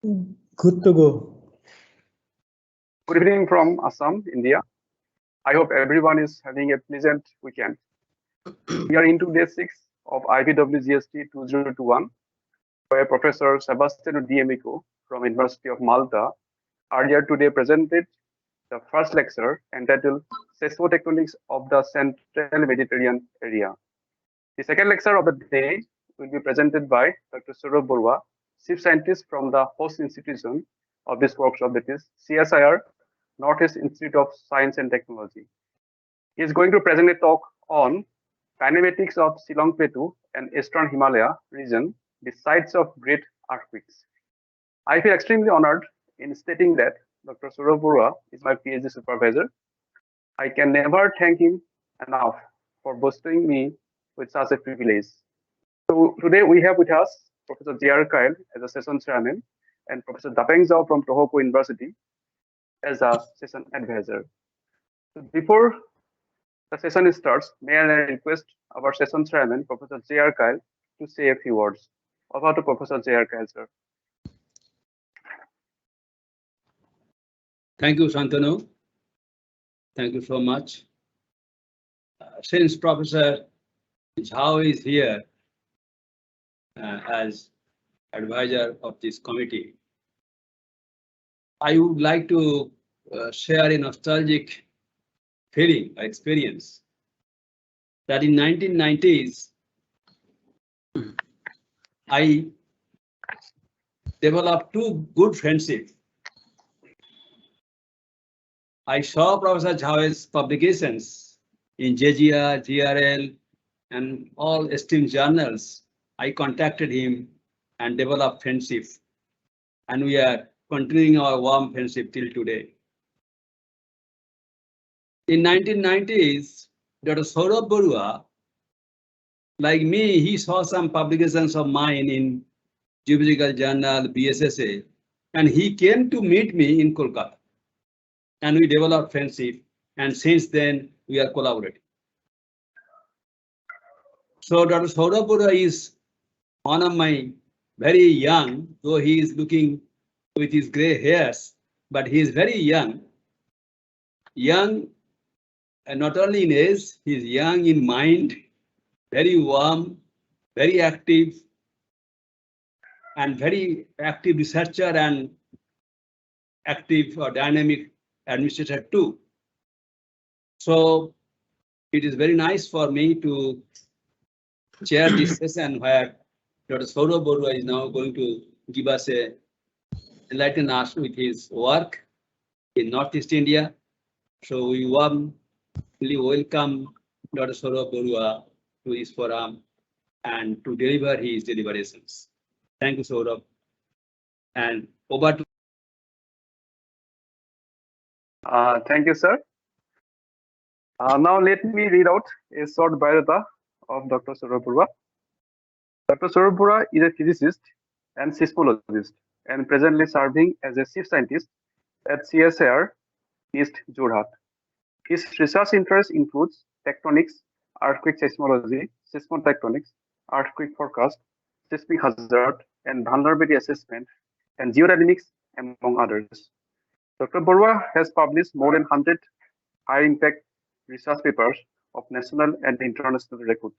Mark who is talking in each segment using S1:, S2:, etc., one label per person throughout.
S1: Good to go.
S2: Good evening from Assam, India. I hope everyone is having a pleasant weekend. We are into day 6 of IPWGST 2021, where Professor Sebastiano D'Amico from University of Malta earlier today presented the first lecture entitled Seismotectonics of the Central Mediterranean Area. The second lecture of the day will be presented by Dr. Saurabh Baruah, Chief Scientist from the host institution of this workshop, that is CSIR, Northeast Institute of Science and Technology. He is going to present a talk on kinematics of Shillong Plateau and Eastern Himalaya region, the sites of great earthquakes. I feel extremely honored in stating that Dr. Saurabh Baruah is my PhD supervisor. I can never thank him enough for bestowing me with such a privilege. So today we have with us Professor J.R. Kyle as a session chairman and Professor Dapeng Zhao from Tohoku University as a session advisor. So before the session starts, may I request our session chairman, Professor J.R. Kyle, to say a few words. Over to Professor J.R. Kyle, sir.
S3: Thank you, Shantanu. Thank you so much. Since Professor Zhao is here as advisor of this committee, I would like to share a nostalgic feeling, experience that in 1990s, I developed two good friendships. I saw Professor Zhao's publications in JGR, GRL, and all esteemed journals. I contacted him and developed friendship, and we are continuing our warm friendship till today. In 1990s, Dr. Saurabh Baruah, like me, he saw some publications of mine in Geophysical Journal, BSSA, and he came to meet me in Kolkata. And we developed friendship, and since then we are collaborating. So Dr. Saurabh Baruah is one of my very young, though he is looking with his gray hairs, but he is very young. Young, and not only in age, he is young in mind, very warm, very active, and very active researcher and active or dynamic administrator too. So it is very nice for me to chair this session where Dr. Saurabh Baruah is now going to give us enlighten us with his work in Northeast India. So we warmly welcome Dr. Saurabh Baruah to this forum and to deliver his deliberations. Thank you, Saurabh. And over to.
S2: Thank you, sir. Now let me read out a short biodata of Dr. Saurabh Baruah. Dr. Saurabh Baruah is a physicist and seismologist and presently serving as a chief scientist at CSIR NEIST Jorhat. His research interests includes tectonics, earthquake seismology, seismotectonics, earthquake forecast, seismic hazard and vulnerability assessment, and geodynamics, among others. Dr. Baruah has published more than 100 high-impact research papers of national and international record.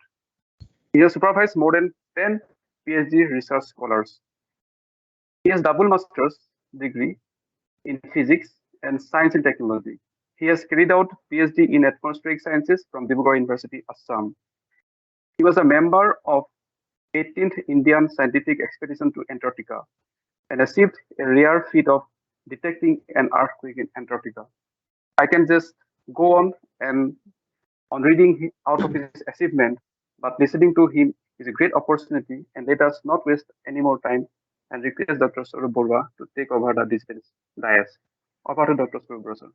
S2: He has supervised more than 10 PhD research scholars. He has double master's degree in physics and science and technology. He has carried out PhD in atmospheric sciences from Dibrugarh University, Assam. He was a member of 18th Indian Scientific Expedition to Antarctica and achieved a rare feat of detecting an earthquake in Antarctica. I can just go on and on reading out of his achievement, but listening to him is a great opportunity, and let us not waste any more time and request Dr. Saurabh Baruah to take over the dais. Over to Dr. Saurabh Baruah.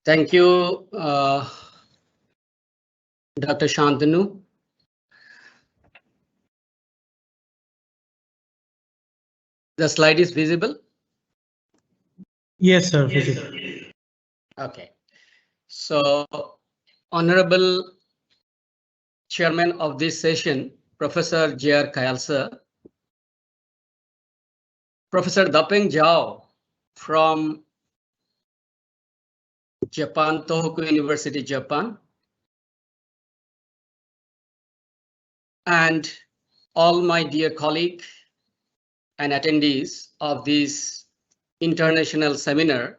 S4: Thank you, Dr. Shantanu. The slide is visible?
S1: Yes, sir. Visible.
S4: Okay. So Honorable Chairman of this session, Professor J.R. Kayalsa, Professor Dapeng Zhao from Japan, Tohoku University, Japan, and all my dear colleagues and attendees of this international seminar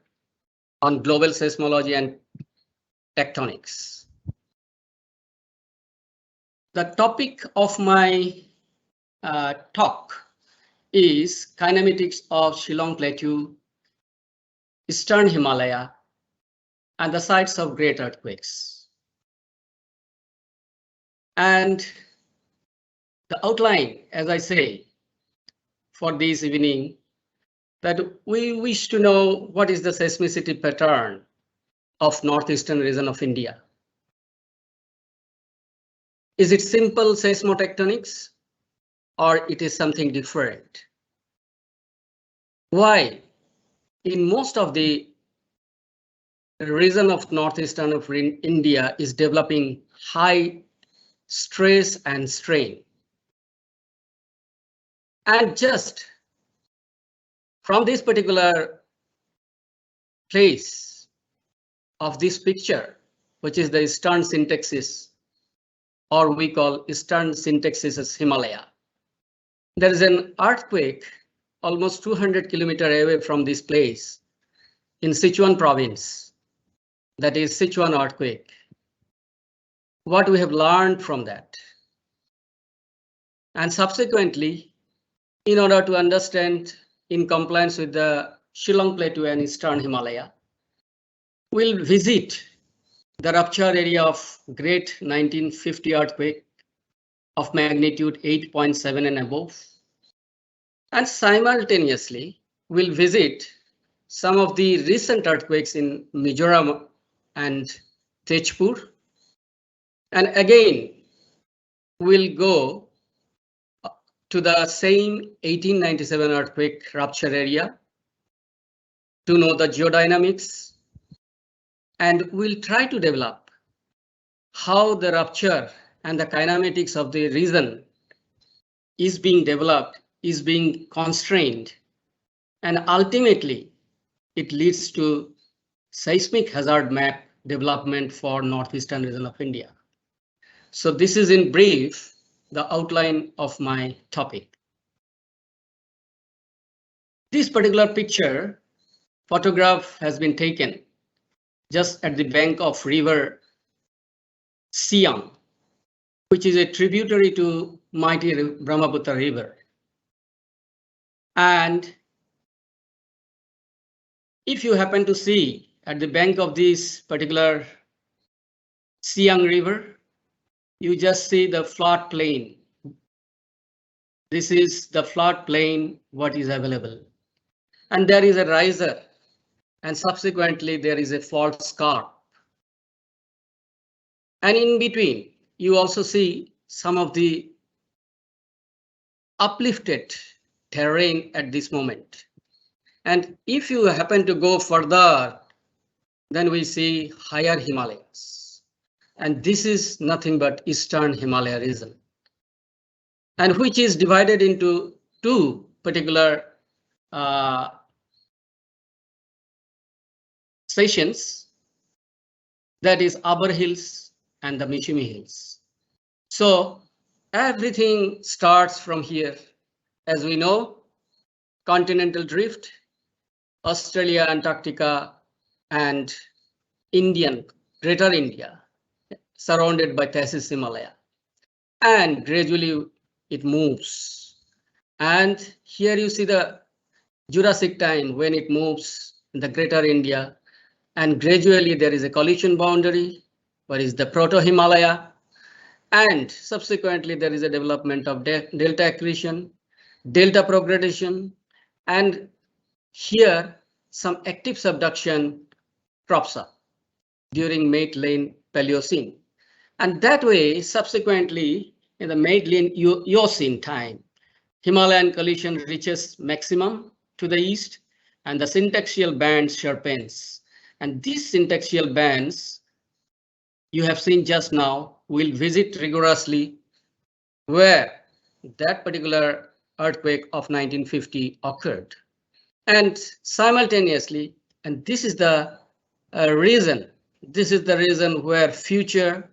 S4: on global seismology and tectonics. The topic of my talk is kinematics of Shillong Plateau, Eastern Himalaya, and the sites of great earthquakes. And the outline, as I say, for this evening, that we wish to know what is the seismicity pattern of northeastern region of India. Is it simple seismotectonics or it is something different? Why? In most of the region of northeastern of India is developing high stress and strain. And just from this particular place of this picture, which is the eastern syntaxis, or we call eastern syntaxis as Himalaya, there is an earthquake almost 200 kilometers away from this place in Sichuan province. That is Sichuan earthquake. What we have learned from that. And subsequently, in order to understand in compliance with the Shillong Plateau and Eastern Himalaya, we'll visit the rupture area of great 1950 earthquake of magnitude 8.7 and above. And simultaneously, we'll visit some of the recent earthquakes in Mizoram and Tezpur. And again, we'll go to the same 1897 earthquake rupture area to know the geodynamics, and we'll try to develop how the rupture and the kinematics of the region is being developed, is being constrained, and ultimately it leads to seismic hazard map development for northeastern region of India. So this is in brief the outline of my topic. This particular picture photograph has been taken just at the bank of river Siang, which is a tributary to mighty Brahmaputra River. And if you happen to see at the bank of this particular Siang River, you just see the floodplain. This is the floodplain, what is available. And there is a riser, and subsequently there is a fault scarp. And in between, you also see some of the uplifted terrain at this moment. And if you happen to go further, then we see higher Himalayas. And this is nothing but Eastern Himalaya region, and which is divided into two particular sections, that is Upper Hills and the Mishimi Hills. So everything starts from here. As we know, continental drift, Australia, Antarctica, and Greater India, surrounded by Tethys Himalaya. And gradually it moves. And here you see the Jurassic time when it moves in the Greater India. And gradually there is a collision boundary, what is the Proto-Himalaya. And subsequently there is a development of delta accretion, delta progradation, and here some active subduction crops up during Maitland Paleocene. And that way, subsequently, in the Maitland Eocene time, Himalayan collision reaches maximum to the east, and the syntaxial band sharpens. And these syntaxial bands you have seen just now, we'll visit rigorously where that particular earthquake of 1950 occurred. And simultaneously, and this is the reason where future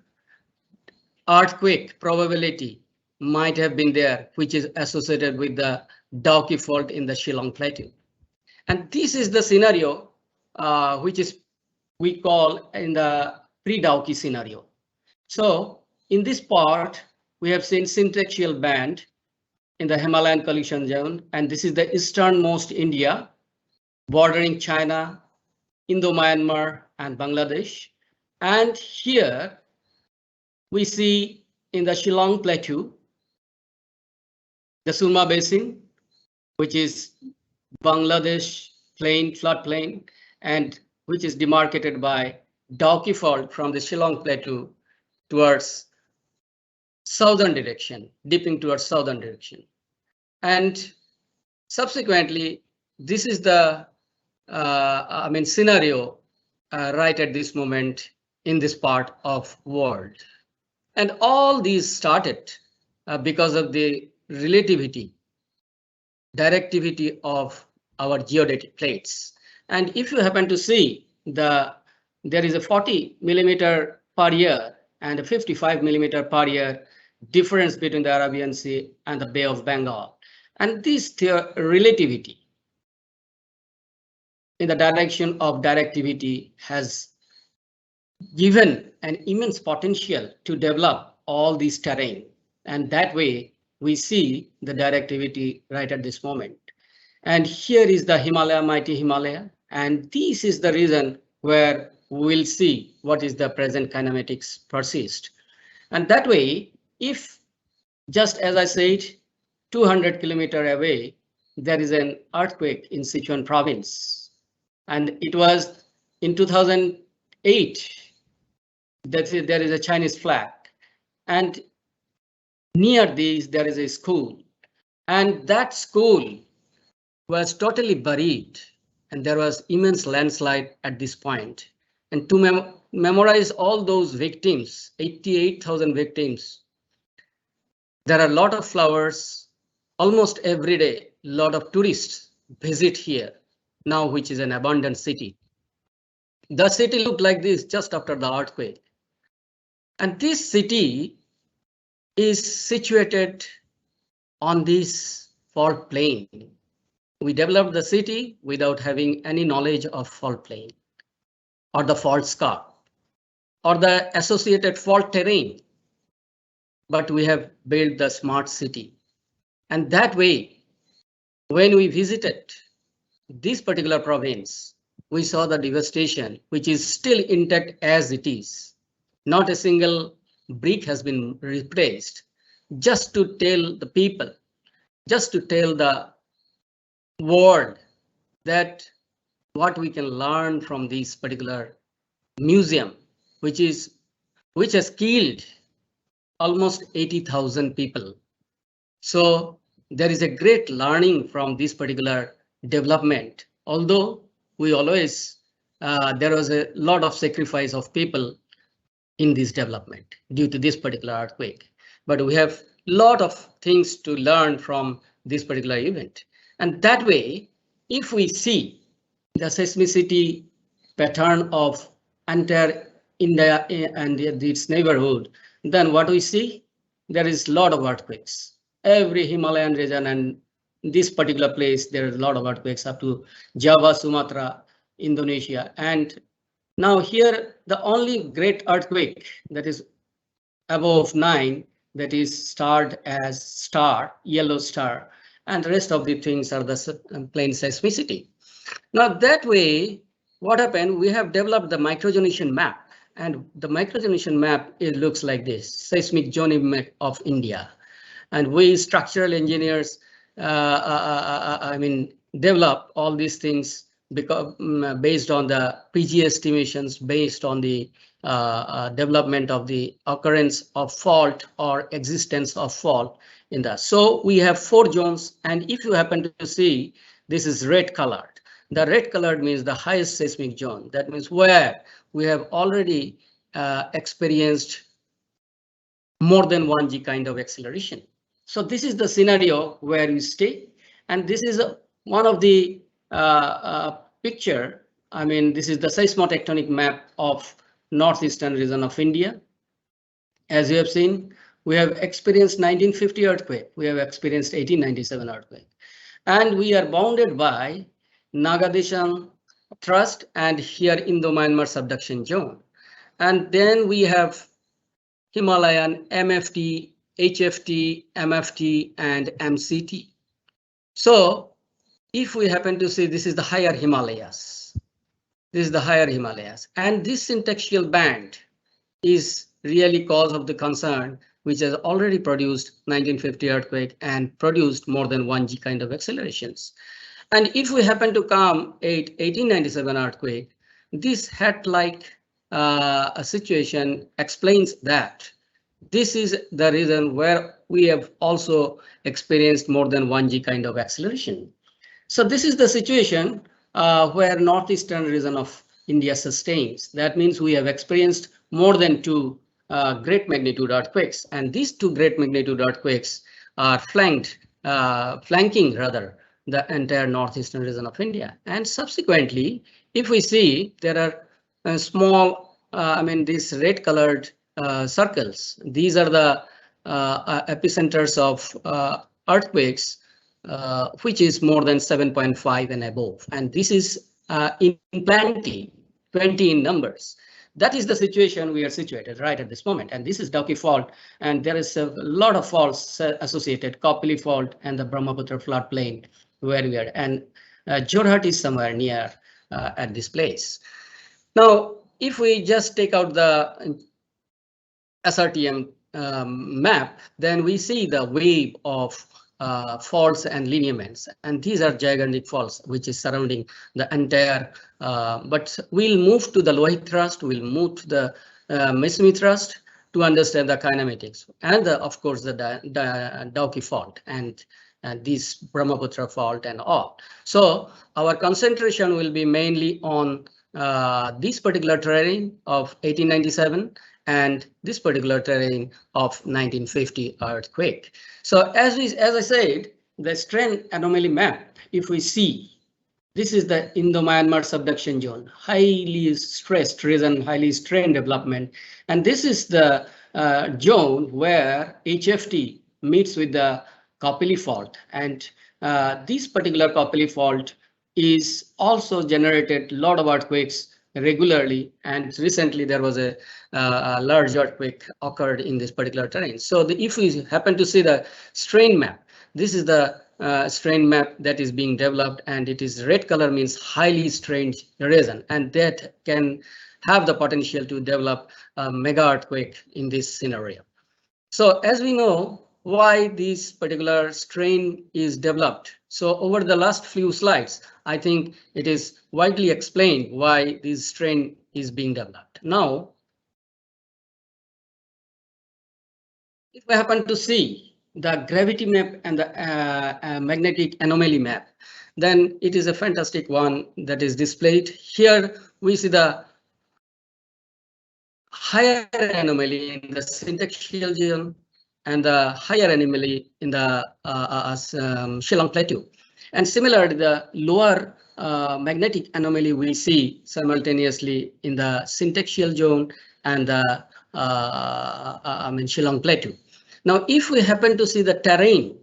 S4: earthquake probability might have been there, which is associated with the Dauki fault in the Shillong Plateau. And this is the scenario which is we call in the pre-Dauki scenario. So in this part, we have seen syntaxial band in the Himalayan collision zone, and this is the easternmost India, bordering China, Indo-Myanmar, and Bangladesh. And here we see in the Shillong Plateau, the Surma Basin, which is Bangladesh plain, floodplain, and which is demarcated by Dauki fault from the Shillong Plateau towards southern direction, dipping towards southern direction. And subsequently, this is the scenario right at this moment in this part of world. And all these started because of the relativity, directivity of our geodetic plates. And if you happen to see there is a 40 millimeter per year and a 55 millimeter per year difference between the Arabian Sea and the Bay of Bengal. And this relativity in the direction of directivity has given an immense potential to develop all these terrain. And that way we see the directivity right at this moment. And here is the Himalaya, mighty Himalaya. And this is the reason where we'll see what is the present kinematics persist. And that way, if just as I said, 200 kilometers away, there is an earthquake in Sichuan province. And it was in 2008, there is a Chinese flag. And near this, there is a school. And that school was totally buried. And there was immense landslide at this point. And to memorize all those victims, 88,000 victims, there are a lot of flowers almost every day. A lot of tourists visit here now, which is an abandoned city. The city looked like this just after the earthquake. And this city is situated on this fault plain. We developed the city without having any knowledge of fault plain or the fault scarp or the associated fault terrain. But we have built the smart city. And that way, when we visited this particular province, we saw the devastation, which is still intact as it is. Not a single brick has been replaced, just to tell the people, just to tell the world that what we can learn from this particular museum, which has killed almost 80,000 people. So there is a great learning from this particular development, although we always there was a lot of sacrifice of people in this development due to this particular earthquake. But we have a lot of things to learn from this particular event. And that way, if we see the seismicity pattern of entire India and its neighborhood, then what we see, there is a lot of earthquakes. Every Himalayan region and this particular place, there is a lot of earthquakes up to Java, Sumatra, Indonesia. And now here, the only great earthquake that is above 9, that is starred as star, yellow star, and the rest of the things are the plain seismicity. Now that way, what happened, we have developed the microgeonation map, and the microgeonation map, it looks like this, seismic geodynamic map of India. And we structural engineers, develop all these things because based on the PG estimations, based on the development of the occurrence of fault or existence of fault in that. So we have 4 zones, and if you happen to see, this is red colored. The red colored means the highest seismic zone. That means where we have already experienced more than 1g kind of acceleration. So this is the scenario where we stay, and this is one of the picture. I mean, this is the Seismic Tectonic Map of northeastern region of India. As you have seen, we have experienced 1950 earthquake, we have experienced 1897 earthquake, and we are bounded by Nagadesham thrust and here Indo-Myanmar subduction zone. And then we have Himalayan, MFT, HFT, MFT, and MCT. So if we happen to see, this is the higher Himalayas. This is the higher Himalayas. And this syntaxial band is really cause of the concern, which has already produced 1950 earthquake and produced more than 1g kind of accelerations. And if we happen to come at 1897 earthquake, this hat-like a situation explains that this is the reason where we have also experienced more than 1g kind of acceleration. So this is the situation where northeastern region of India sustains. That means we have experienced more than 2 great magnitude earthquakes, and these 2 great magnitude earthquakes are flanking rather the entire northeastern region of India. And subsequently, if we see, there are small, these red colored circles. These are the epicenters of earthquakes, which is more than 7.5 and above. And this is in plenty, 20 in numbers. That is the situation we are situated right at this moment. And this is Dauki fault. And there is a lot of faults associated, Kopili fault and the Brahmaputra floodplain where we are. And Jorhat is somewhere near at this place. Now, if we just take out the SRTM map, then we see the wave of faults and lineaments, and these are gigantic faults which is surrounding the entire. But we'll move to the Lohit thrust, we'll move to the Mismi thrust to understand the kinematics, and of course the Dauki fault and this Brahmaputra fault and all. So our concentration will be mainly on this particular terrain of 1897 and this particular terrain of 1950 earthquake. So as I said, the strain anomaly map, if we see, this is the Indo-Myanmar subduction zone, highly stressed region, highly strained development. And this is the zone where HFT meets with the Kopili fault. And this particular Kopili fault is also generated a lot of earthquakes regularly, and recently there was a large earthquake occurred in this particular terrain. So if we happen to see the strain map, this is the strain map that is being developed, and it is red color means highly strained region, and that can have the potential to develop a mega earthquake in this scenario. So as we know why this particular strain is developed. So over the last few slides, I think it is widely explained why this strain is being developed. Now, if we happen to see the gravity map and the magnetic anomaly map, then it is a fantastic one that is displayed. Here we see the higher anomaly in the syntaxial zone and the higher anomaly in the Shillong Plateau. And similarly, the lower magnetic anomaly we see simultaneously in the syntaxial zone and the Shillong Plateau. Now, if we happen to see the terrain,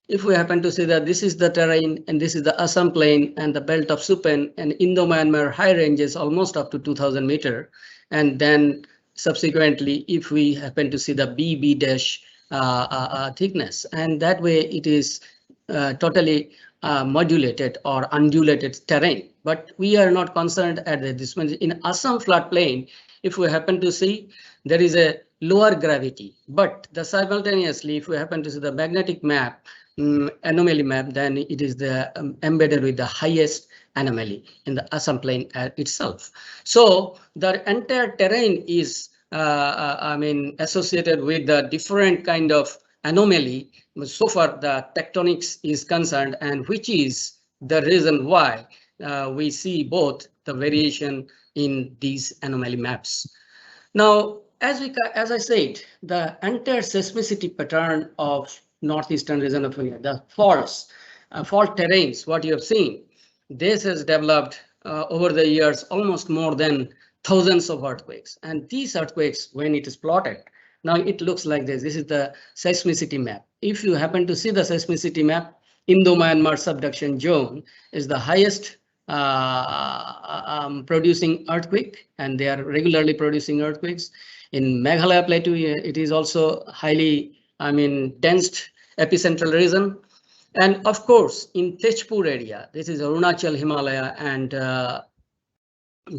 S4: if we happen to see that this is the terrain and this is the Assam plain and the belt of Supen and Indo-Myanmar high ranges almost up to 2000 meter, and then subsequently, if we happen to see the BB dash thickness, and that way it is totally modulated or undulated terrain. But we are not concerned at this point. In Assam floodplain, if we happen to see, there is a lower gravity, but simultaneously, if we happen to see the magnetic map, anomaly map, then it is the embedded with the highest anomaly in the Assam plain itself. So the entire terrain is associated with the different kind of anomaly so far the tectonics is concerned, and which is the reason why we see both the variation in these anomaly maps. Now, as I said, the entire seismicity pattern of northeastern region of India, the faults, fault terrains, what you have seen, this has developed over the years almost more than thousands of earthquakes. And these earthquakes, when it is plotted, now it looks like this. This is the seismicity map. If you happen to see the seismicity map, Indo-Myanmar subduction zone is the highest producing earthquake, and they are regularly producing earthquakes. In Meghalaya Plateau, it is also highly, tensed epicentral region. And of course, in Tezpur area, this is Arunachal, Himalaya, and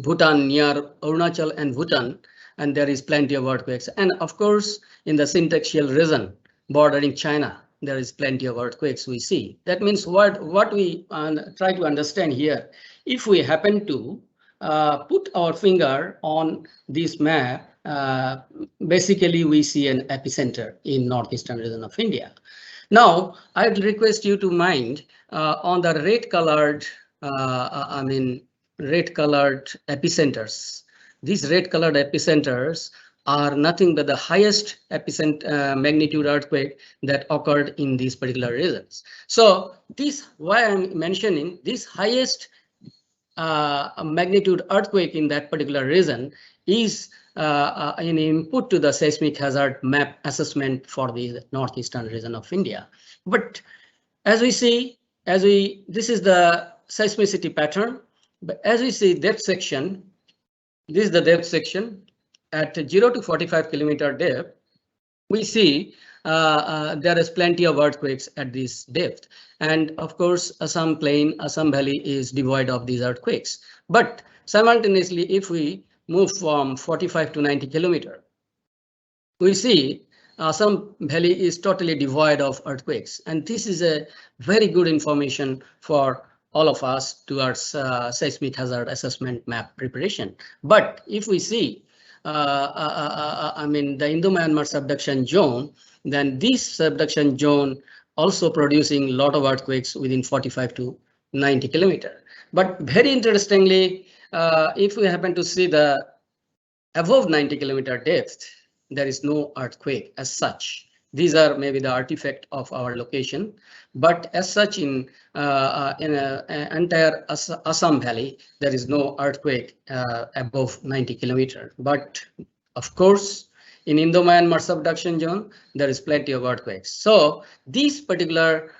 S4: Bhutan, near Arunachal and Bhutan, and there is plenty of earthquakes. And of course, in the syntaxial region bordering China, there is plenty of earthquakes we see. That means what we try to understand here, if we happen to put our finger on this map, basically we see an epicenter in northeastern region of India. Now, I'd request you to mind on the red colored, red colored epicenters. These red colored epicenters are nothing but the highest epicenter magnitude earthquake that occurred in these particular regions. So this, why I'm mentioning this highest magnitude earthquake in that particular region is an input to the seismic hazard map assessment for the northeastern region of India. But as we see, this is the seismicity pattern. But as we see depth section, this is the depth section at 0 to 45 kilometer depth. We see there is plenty of earthquakes at this depth. And of course, Assam Plain, Assam Valley is devoid of these earthquakes. But simultaneously, if we move from 45 to 90 kilometer, we see Assam Valley is totally devoid of earthquakes. And this is a very good information for all of us towards seismic hazard assessment map preparation. But if we see, the Indo-Myanmar subduction zone, then this subduction zone also producing a lot of earthquakes within 45 to 90 kilometer. But very interestingly, if we happen to see the above 90 kilometer depth, there is no earthquake as such. These are maybe the artifact of our location, but as such in entire Assam Valley, there is no earthquake above 90 kilometer. But of course, in Indo-Myanmar subduction zone, there is plenty of earthquakes. So these particular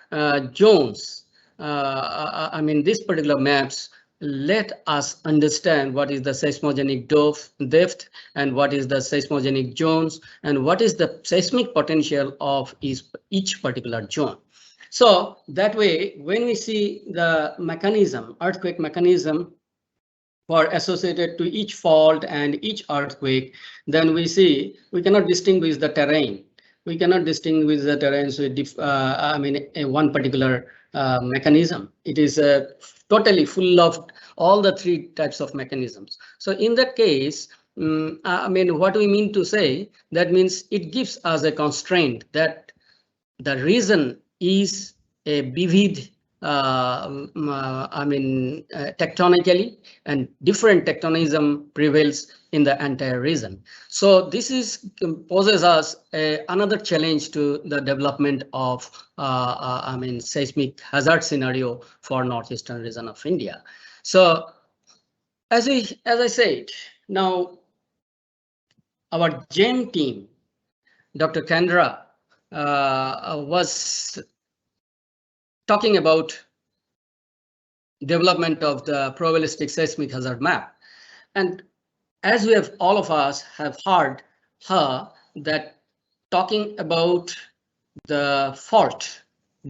S4: zones, these particular maps let us understand what is the seismogenic depth and what is the seismogenic zones and what is the seismic potential of each particular zone. So that way, when we see the mechanism, earthquake mechanism for associated to each fault and each earthquake, then we see we cannot distinguish the terrain. We cannot distinguish the terrains with one particular mechanism. It is totally full of all the three types of mechanisms. So in that case, what we mean to say, that means it gives us a constraint that the region is a vivid, tectonically, and different tectonism prevails in the entire region. So this poses us another challenge to the development of seismic hazard scenario for northeastern region of India. So as I said, now our GEM team, Dr. Kendra, was talking about development of the probabilistic seismic hazard map. And as we have, all of us have heard her that talking about the fault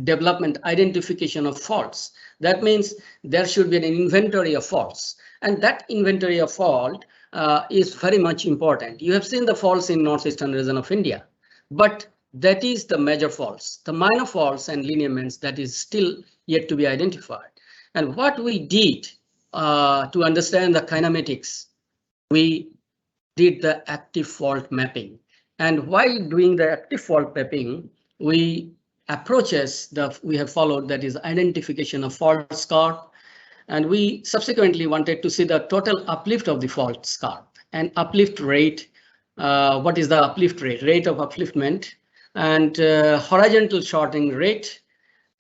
S4: development, identification of faults. That means there should be an inventory of faults, and that inventory of fault is very much important. You have seen the faults in northeastern region of India, but that is the major faults. The minor faults and lineaments, that is still yet to be identified. And what we did to understand the kinematics, we did the active fault mapping. And while doing the active fault mapping, we have followed, that is identification of fault scarp. And we subsequently wanted to see the total uplift of the fault scarp and uplift rate what is the uplift rate of upliftment, and horizontal shortening rate.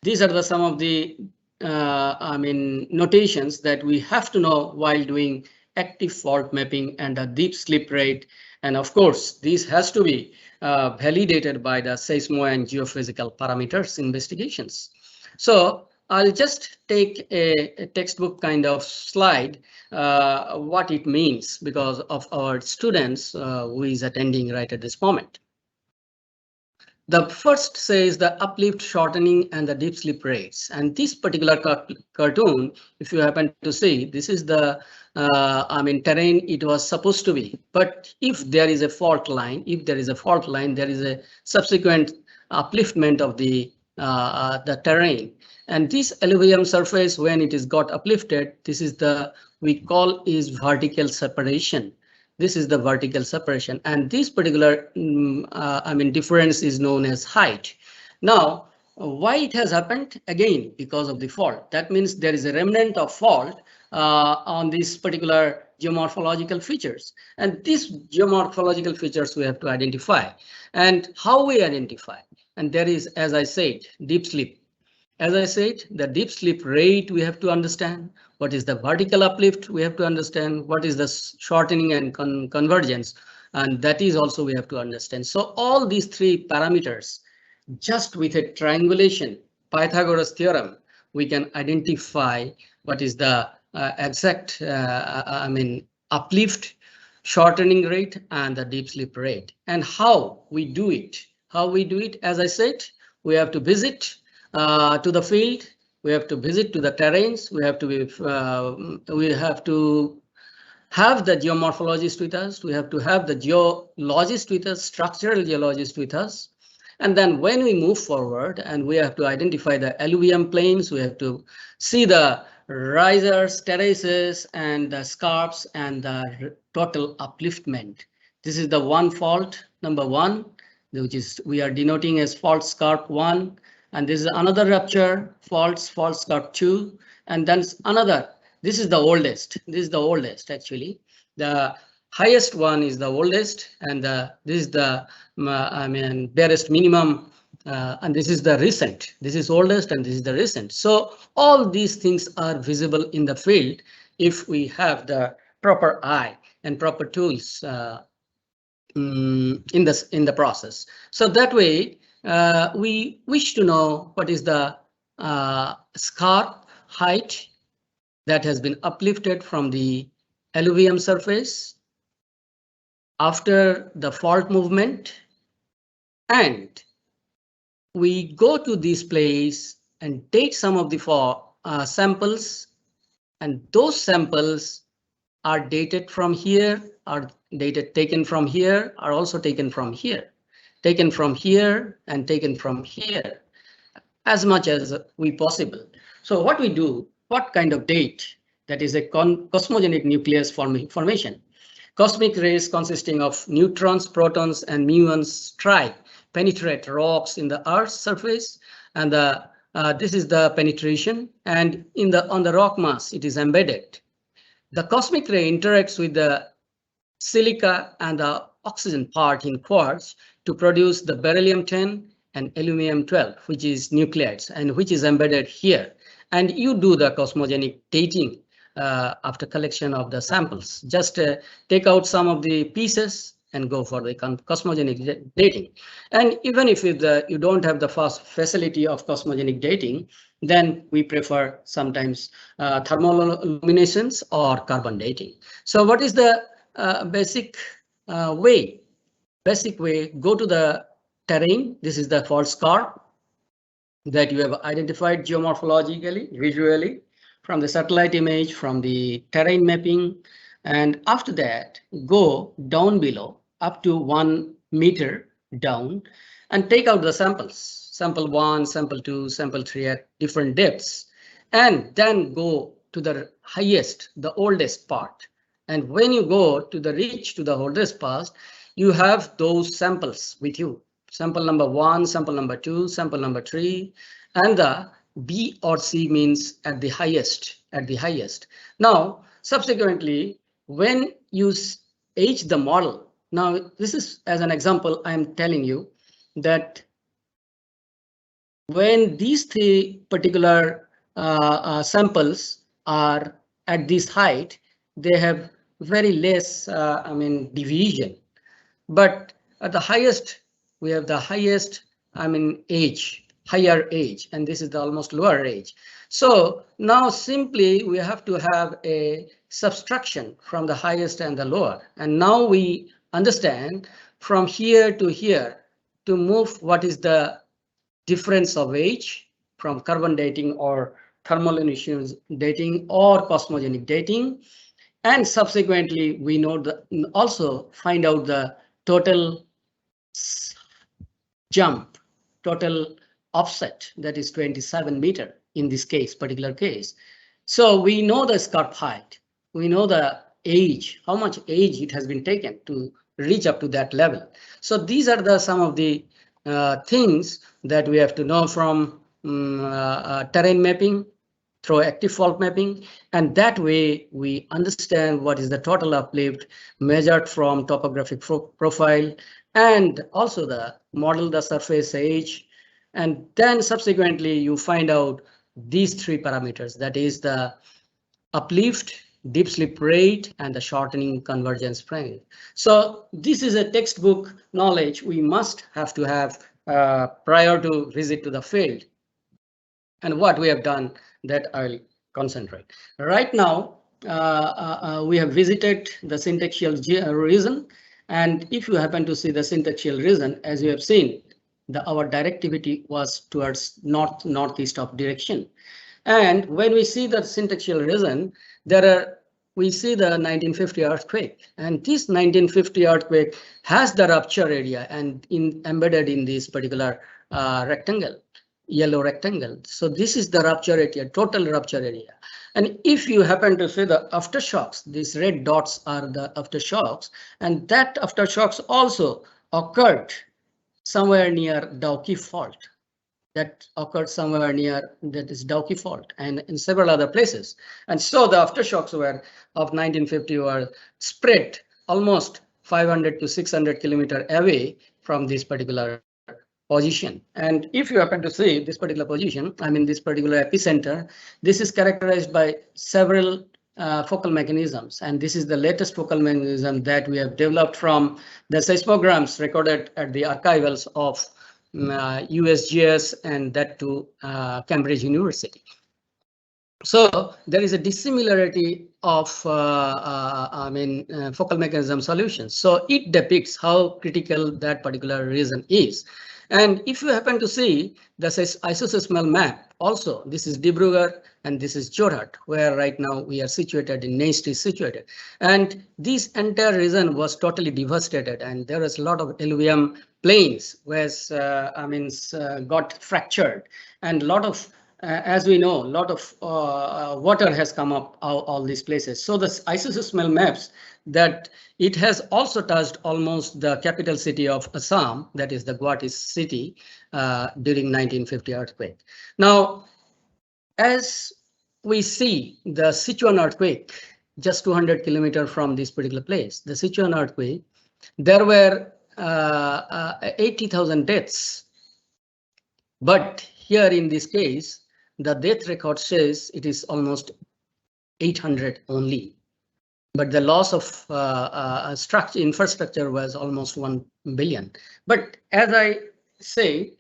S4: These are some of the notations that we have to know while doing active fault mapping and a deep slip rate. And of course, this has to be validated by the seismo and geophysical parameters investigations. So I'll just take a textbook kind of slide, what it means because of our students who is attending right at this moment. The first says the uplift, shortening, and the deep slip rates. And this particular cartoon, if you happen to see, this is the terrain it was supposed to be. But if there is a fault line, there is a subsequent upliftment of the terrain. And this alluvium surface, when it is got uplifted, this is we call is vertical separation. This is the vertical separation, and this particular difference is known as height. Now, why it has happened? Again, because of the fault. That means there is a remnant of fault on these particular geomorphological features, and these geomorphological features we have to identify. And how we identify? And there is, as I said, deep slip. As I said, the deep slip rate we have to understand. What is the vertical uplift? We have to understand what is the shortening and convergence, and that is also we have to understand. So all these three parameters, just with a triangulation, Pythagoras theorem, we can identify what is the exact uplift, shortening rate, and the deep slip rate. And how we do it? As I said, we have to visit to the field. We have to visit to the terrains. We have to have the geomorphologist with us. We have to have the geologist with us, structural geologist with us. And then when we move forward and we have to identify the alluvium plains, we have to see the risers, terraces, and the scarps and the total upliftment. This is the one fault, number one, which is we are denoting as fault scarp 1. And this is another rupture, fault scarp 2, and then another. This is the oldest. This is the oldest actually. The highest one is the oldest, and this is the barest minimum, and this is the recent. This is oldest, and this is the recent. So all these things are visible in the field if we have the proper eye and proper tools in the process. So that way. We wish to know what is the scarp height that has been uplifted from the alluvium surface after the fault movement, and we go to this place and take some of the samples, and those samples are dated from here, taken from here, are also taken from here. Taken from here and taken from here, as much as we possible. So what we do, what kind of date? That is a cosmogenic nucleus formation. Cosmic rays consisting of neutrons, protons, and muons penetrate rocks in the Earth's surface, and this is the penetration. And on the rock mass, it is embedded. The cosmic ray interacts with the silica and the oxygen part in quartz to produce the beryllium-10 and aluminium-12, which is nuclides and which is embedded here. And you do the cosmogenic dating after collection of the samples. Just take out some of the pieces and go for the cosmogenic dating. And even if you don't have the facility of cosmogenic dating, then we prefer sometimes thermoluminescence or carbon dating. So what is the basic way? Go to the terrain. This is the fault scarp that you have identified geomorphologically, visually, from the satellite image, from the terrain mapping. And after that, go down below up to 1 meter down and take out the samples. Sample 1, sample 2, sample 3 at different depths. And then go to the highest, the oldest part. And when you go to reach the oldest part, you have those samples with you. Sample number 1, sample number 2, sample number 3, and the B or C means at the highest. Now, subsequently, when you age the model, Now, this is as an example, I'm telling you that when these three particular samples are at this height, they have very less, deviation. But at the highest, we have the highest, age, higher age, and this is the almost lower age. So now simply we have to have a subtraction from the highest and the lower. And now we understand from here to here to move what is the difference of age from carbon dating or thermal emissions dating or cosmogenic dating. And subsequently, we know also find out the total jump, total offset, that is 27 meter in this case, particular case. So we know the scarp height, we know the age, how much age it has been taken to reach up to that level. So these are some of the things that we have to know from terrain mapping through active fault mapping, and that way we understand what is the total uplift measured from topographic profile, and also the model the surface age, and then subsequently you find out these three parameters, that is the uplift, deep slip rate, and the shortening convergence frame. So this is a textbook knowledge we must have to have prior to visit to the field. And what we have done, that I'll concentrate. Right now, we have visited the syntaxial region. And if you happen to see the syntaxial region, as you have seen, our directivity was towards northeast of direction. And when we see the syntaxial region, we see the 1950 earthquake, and this 1950 earthquake has the rupture area and embedded in this particular rectangle, yellow rectangle. So this is the rupture area, total rupture area. And if you happen to see the aftershocks, these red dots are the aftershocks, and that aftershocks also occurred somewhere near Dauki fault. That occurred somewhere near that is Dauki fault and in several other places. And so the aftershocks of 1950 were spread almost 500 to 600 kilometers away from this particular position. And if you happen to see this particular position, this particular epicenter, this is characterized by several focal mechanisms. And this is the latest focal mechanism that we have developed from the seismograms recorded at the archivals of USGS and that to Cambridge University. So there is a dissimilarity of focal mechanism solutions. So it depicts how critical that particular region is. And if you happen to see the isoseismal map, also this is Dibrugarh and this is Jorhat, where right now we are situated in NEIST is situated. And this entire region was totally devastated, and there was a lot of alluvium plains was got fractured, and a lot of as we know, a lot of water has come up all these places. So the isoseismal maps that it has also touched almost the capital city of Assam, that is the Guwahati city, during 1950 earthquake. Now, as we see the Sichuan earthquake, just 200 kilometers from this particular place, the Sichuan earthquake, there were 80,000 deaths. But here in this case, the death record says it is almost 800 only. But the loss of infrastructure was almost 1 billion. But as I say,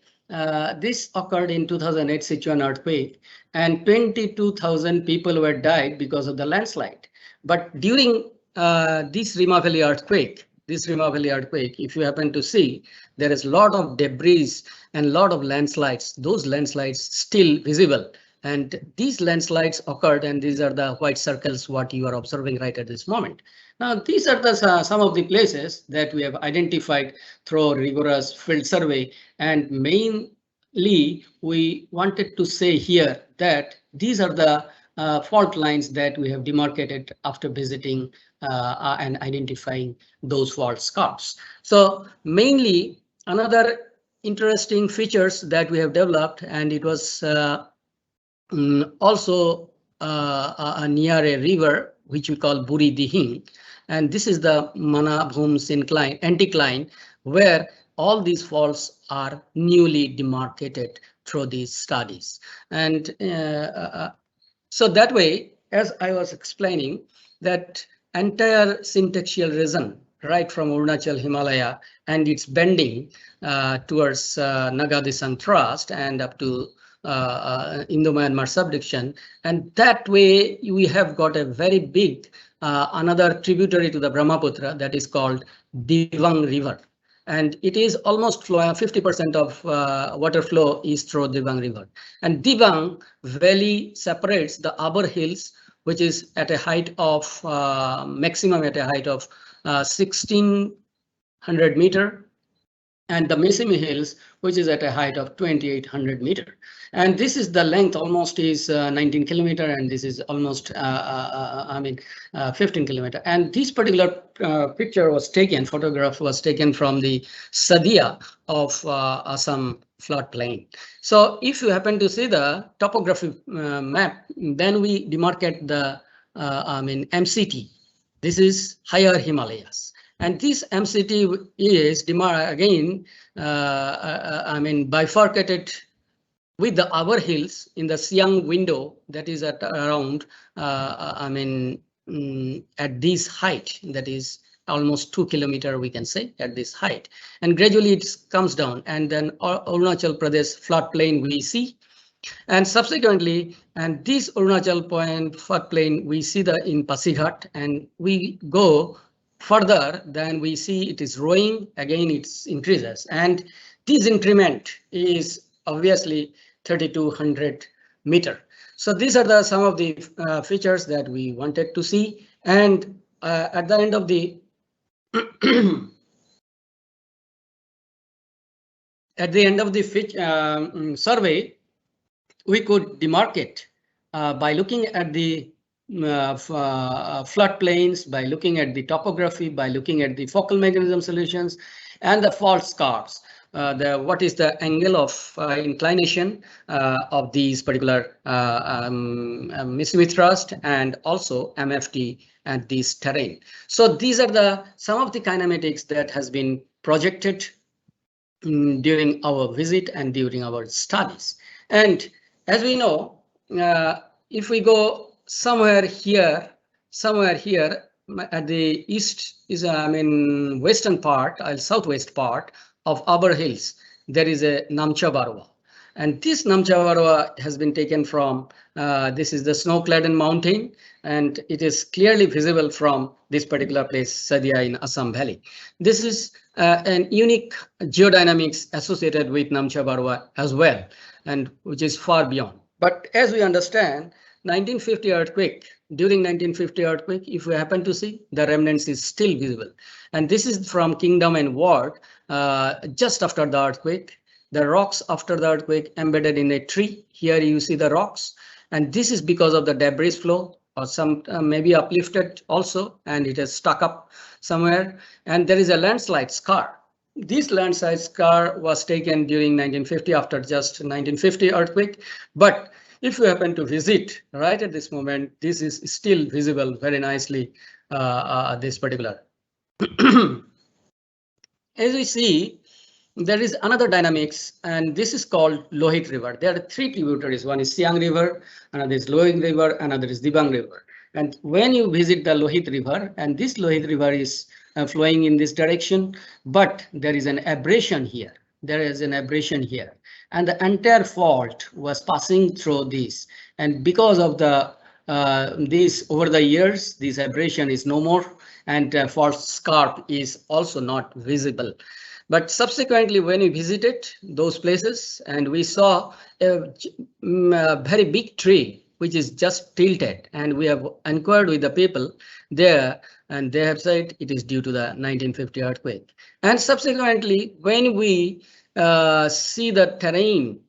S4: this occurred in 2008 Sichuan earthquake, and 22,000 people were died because of the landslide. But during this Rima Valley earthquake, if you happen to see, there is a lot of debris and a lot of landslides. Those landslides still visible. And these landslides occurred, and these are the white circles what you are observing right at this moment. Now, these are the some of the places that we have identified through rigorous field survey, and mainly we wanted to say here that these are the fault lines that we have demarcated after visiting and identifying those fault scarps. So mainly another interesting features that we have developed, and it was also near a river which we call Buri Dihing, And this is the Manabhum's incline, anticline, where all these faults are newly demarcated through these studies. And so that way, as I was explaining, that entire syntactial region, right from Arunachal Himalaya and its bending towards Nagadishan thrust and up to Indo-Myanmar subduction, and that way we have got a very big another tributary to the Brahmaputra that is called Dibang River. And it is almost 50% of water flow is through Dibang River. And Dibang Valley separates the upper hills, which is at a height of maximum at a height of 1600 meter, and the Mesimi Hills, which is at a height of 2800 meter. And this is the length almost is 19 kilometer, and this is almost 15 kilometer. And this particular picture was taken, photograph was taken from the Sadia of Assam floodplain. So if you happen to see the topography map, then we demarcate the MCT. This is higher Himalayas. And this MCT is again, bifurcated with the upper hills in the Siang window that is at around, at this height, that is almost 2 kilometer, we can say, at this height. And gradually it comes down, and then Arunachal Pradesh floodplain we see. And subsequently, and this Arunachal point floodplain we see in Pasighat, and we go further, then we see it is growing, again it increases, and this increment is obviously 3200 meter. So these are some of the features that we wanted to see, and at the end of the survey, we could demarcate by looking at the floodplains, by looking at the topography, by looking at the focal mechanism solutions and the fault scarps. What is the angle of inclination of these particular Mesimi thrust, and also MFT and this terrain. So these are some of the kinematics that has been projected during our visit and during our studies. And as we know, if we go somewhere here at the east is western part, southwest part of Upper Hills, there is a Namcha Bharava. And this Namcha Bharava has been taken from, this is the snow-clad mountain, and it is clearly visible from this particular place, Sadia in Assam Valley. This is an unique geodynamics associated with Namcha Bharava as well, and which is far beyond. But as we understand, 1950 earthquake, during 1950 earthquake, if we happen to see, the remnants is still visible. And this is from Kingdom and Ward, just after the earthquake. The rocks after the earthquake embedded in a tree. Here you see the rocks, and this is because of the debris flow, or some maybe uplifted also, and it has stuck up somewhere. And there is a landslide scar. This landslide scar was taken during 1950 after just 1950 earthquake. But if you happen to visit right at this moment, this is still visible very nicely, this particular. As we see, there is another dynamics, and this is called Lohit River. There are three tributaries. One is Siang River, another is Lohit River, another is Dibang River. And when you visit the Lohit River, and this Lohit River is flowing in this direction, but there is an abrasion here. There is an abrasion here, and the entire fault was passing through this. And because of the this over the years, this abrasion is no more, and fault scarp is also not visible. But subsequently, when we visited those places, and we saw a very big tree which is just tilted, and we have inquired with the people there, and they have said it is due to the 1950 earthquake. And subsequently, when we see the terrain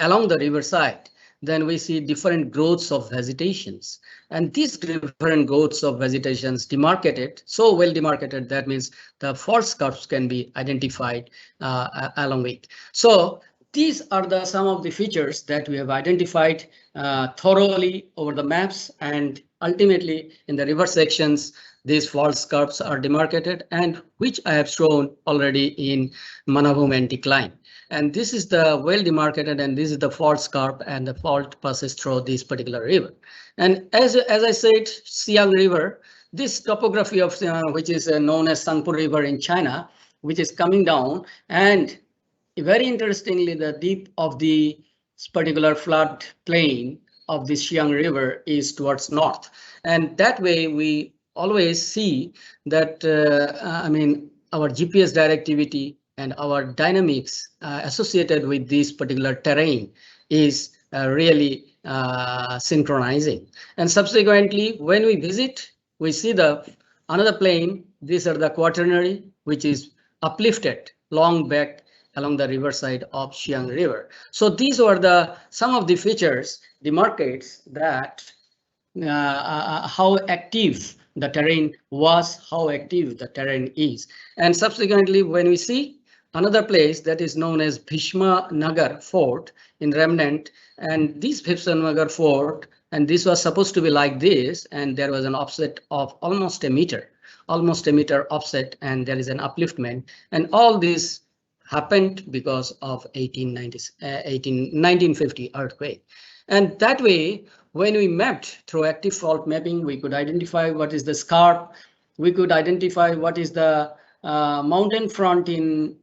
S4: along the riverside, then we see different growths of vegetations, and these different growths of vegetations demarcated, so well demarcated, that means the fault scarps can be identified along with. So these are some of the features that we have identified thoroughly over the maps, and ultimately in the river sections, these fault scarps are demarcated, and which I have shown already in Manabhum and decline. And this is the well demarcated, and this is the fault scarp, and the fault passes through this particular river. And as I said, Xiang River, this topography of which is known as Sanpur River in China, which is coming down, and very interestingly, the deep of the particular flood plain of the Xiang River is towards north. And that way we always see that, I mean, our GPS directivity and our dynamics associated with this particular terrain is really synchronizing. And subsequently, when we visit, we see the another plane. These are the quaternary, which is uplifted long back along the riverside of Xiang River. So these were some of the features demarcates that how active the terrain was, how active the terrain is. And subsequently, when we see another place that is known as Bhishma Nagar Fort in Remnant, and this Bhishma Nagar Fort, and this was supposed to be like this, and there was an offset of almost a meter offset, and there is an upliftment, and all this happened because of 1950 earthquake. And that way, when we mapped through active fault mapping, we could identify what is the scarp, we could identify what is the mountain front in,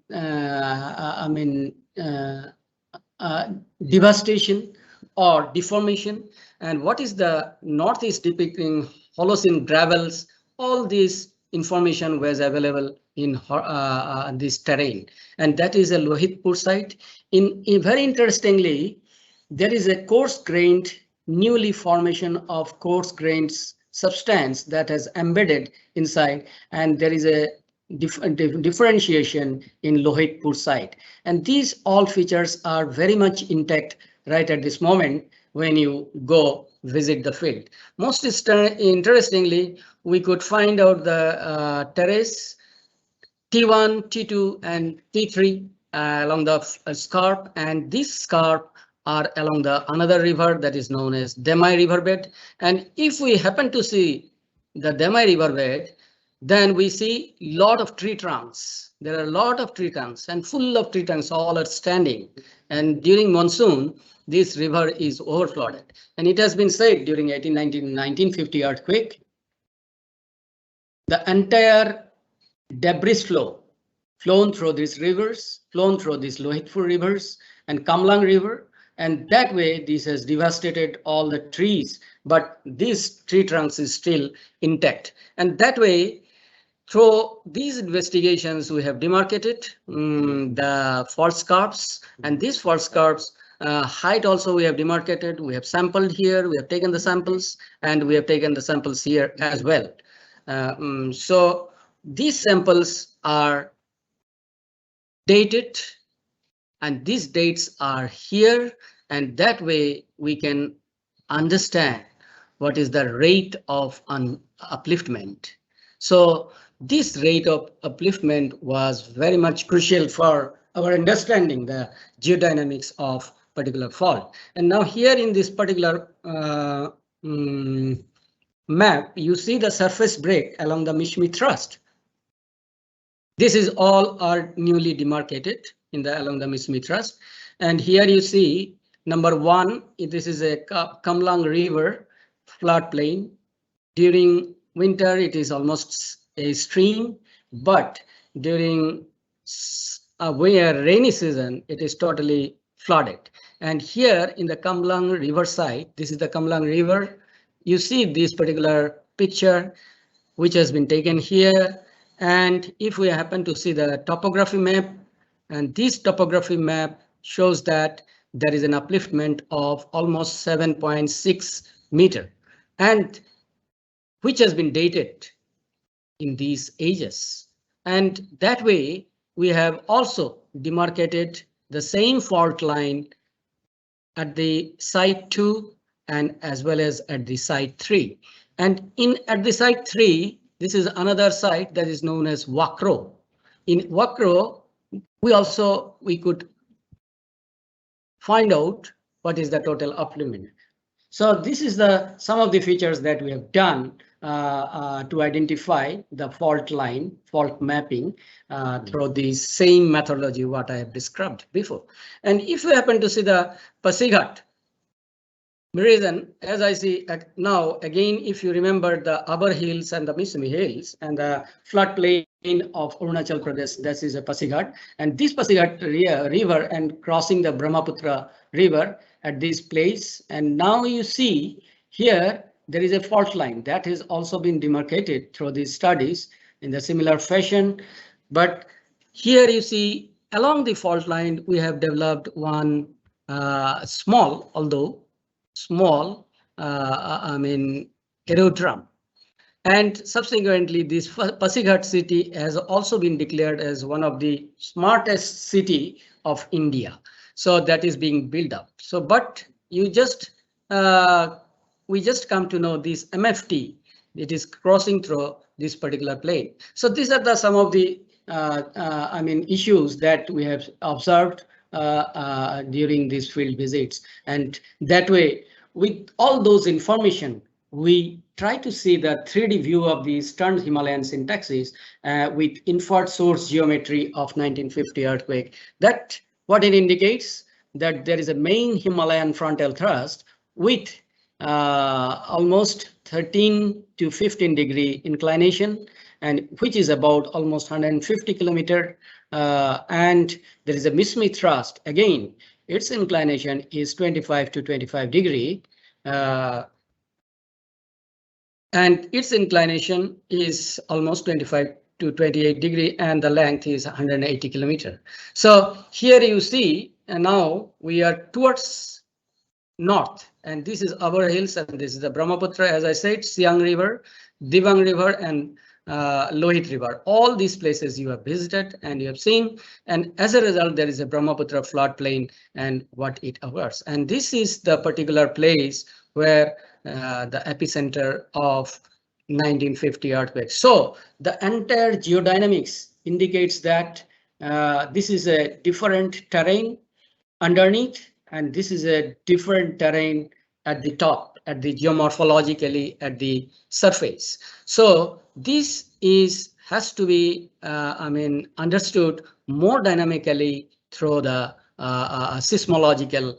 S4: devastation or deformation, and what is the northeast depicting Holocene gravels. All this information was available in this terrain, and that is a Lohitpur site. In very interestingly, there is a coarse-grained newly formation of coarse-grained substance that has embedded inside, and there is a differentiation in Lohitpur site. And these all features are very much intact right at this moment when you go visit the field. Most interestingly, we could find out the terrace T1, T2, and T3 along the scarp, and these scarp are along the another river that is known as Demai riverbed. And if we happen to see the Demai riverbed, then we see a lot of tree trunks. There are a lot of tree trunks, and full of tree trunks, all are standing. And during monsoon, this river is overflowed. And it has been said during 1950 earthquake, the entire debris flown through these rivers, flown through these Lohitpur rivers and Kamlang River, and that way this has devastated all the trees, but these tree trunks is still intact. And that way, through these investigations, we have demarcated the fault scarps, and these fault scarps height also we have demarcated. We have sampled here, we have taken the samples, and we have taken the samples here as well. So these samples are dated, and these dates are here, and that way we can understand what is the rate of upliftment. So this rate of upliftment was very much crucial for our understanding the geodynamics of particular fault. And now here in this particular map, you see the surface break along the Mishmi thrust. This is all are newly demarcated along the Mishmi thrust. And here you see number one, this is a Kamlang River floodplain. During winter, it is almost a stream, but during rainy season, it is totally flooded. And here in the Kamlang River side, this is the Kamlang River. You see this particular picture, which has been taken here. And if we happen to see the topography map, and this topography map shows that there is an upliftment of almost 7.6 meter, and which has been dated in these ages. And that way, we have also demarcated the same fault line at the site 2 and as well as at the site 3. And at the site 3, this is another site that is known as Wakro. In Wakro, we could find out what is the total upliftment. So this is some of the features that we have done to identify the fault line, fault mapping through the same methodology what I have described before. And if you happen to see the Pasighat reason, as I see now, again, if you remember the upper hills and the Mismi hills and the floodplain of Arunachal Pradesh, this is a Pasighat. And this Pasighat river and crossing the Brahmaputra river at this place. And now you see here, there is a fault line that has also been demarcated through these studies in the similar fashion. But here you see along the fault line, we have developed one small, although small, aerodrome. And subsequently, this Pasighat city has also been declared as one of the smartest city of India. So that is being built up. So, but you just, we just come to know this MFT, it is crossing through this particular plane. So these are some of the, issues that we have observed during these field visits. And that way, with all those information, we try to see the 3D view of the Eastern Himalayan syntaxis with inferred source geometry of 1950 earthquake. That what it indicates that there is a main Himalayan frontal thrust with almost 13 to 15 degree inclination, and which is about almost 150 kilometer. And there is a Mismi thrust. Again, its inclination is 25 to 25 degree. And its inclination is almost 25 to 28 degree, and the length is 180 kilometer. So here you see, and now we are towards north, and this is our hills, and this is the Brahmaputra, as I said, Siang River, Dibang River, and Lohit River. All these places you have visited and you have seen, and as a result, there is a Brahmaputra floodplain and what it occurs. And this is the particular place where the epicenter of 1950 earthquake. So the entire geodynamics indicates that this is a different terrain underneath, and this is a different terrain at the top, at the geomorphologically at the surface. So this has to be understood more dynamically through the seismological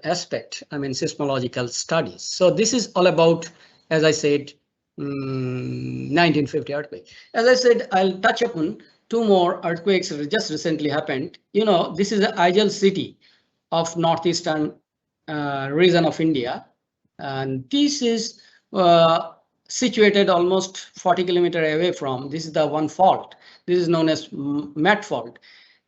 S4: aspect, seismological studies. So this is all about, as I said, 1950 earthquake. As I said, I'll touch upon two more earthquakes that just recently happened. You know, this is the Aizawl city of northeastern region of India, and this is situated almost 40 kilometers away from. This is the one fault. This is known as Mtford.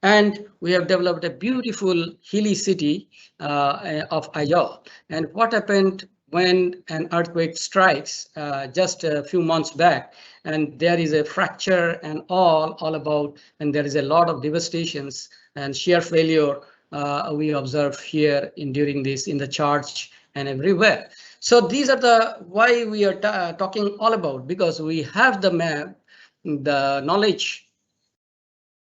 S4: And we have developed a beautiful hilly city of Aizawl. And what happened when an earthquake strikes just a few months back, and there is a fracture and all about, and there is a lot of devastations and shear failure we observe here during this in the charge and everywhere. So these are the why we are talking all about, because we have the map, the knowledge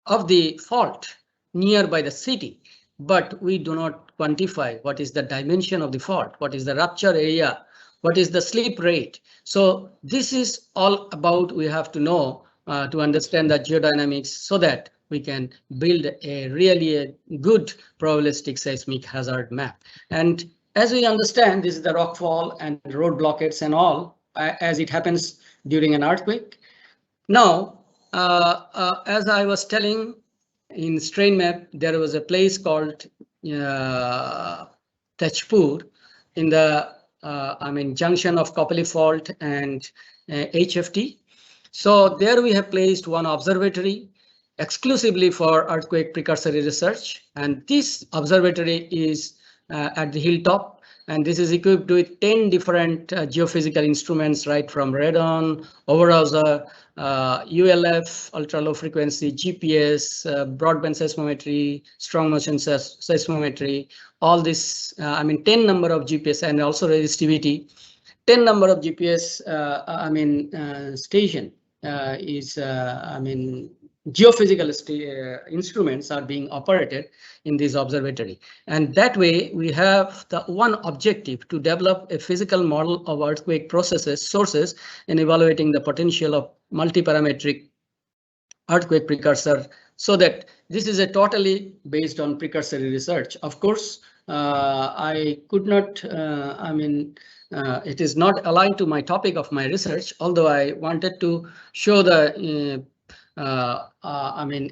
S4: of the fault nearby the city, but we do not quantify what is the dimension of the fault, what is the rupture area, what is the slip rate. So this is all about, we have to know to understand the geodynamics so that we can build a really good probabilistic seismic hazard map. And as we understand, this is the rockfall and road blockades and all as it happens during an earthquake. Now, as I was telling, in strain map, there was a place called Tejpur in the junction of Kopali Fault and HFT. So there we have placed one observatory exclusively for earthquake precursory research, and this observatory is at the hilltop, and this is equipped with 10 different geophysical instruments, right from radon, overhauser, ULF, ultra low frequency, GPS, broadband seismometry, strong motion seismometry, all this, 10 number of GPS and also resistivity, 10 number of GPS, station is, geophysical instruments are being operated in this observatory. And that way we have the one objective to develop a physical model of earthquake sources in evaluating the potential of multi-parametric earthquake precursor, so that this is a totally based on precursory research. Of course, I could not, it is not aligned to my topic of my research, although I wanted to show the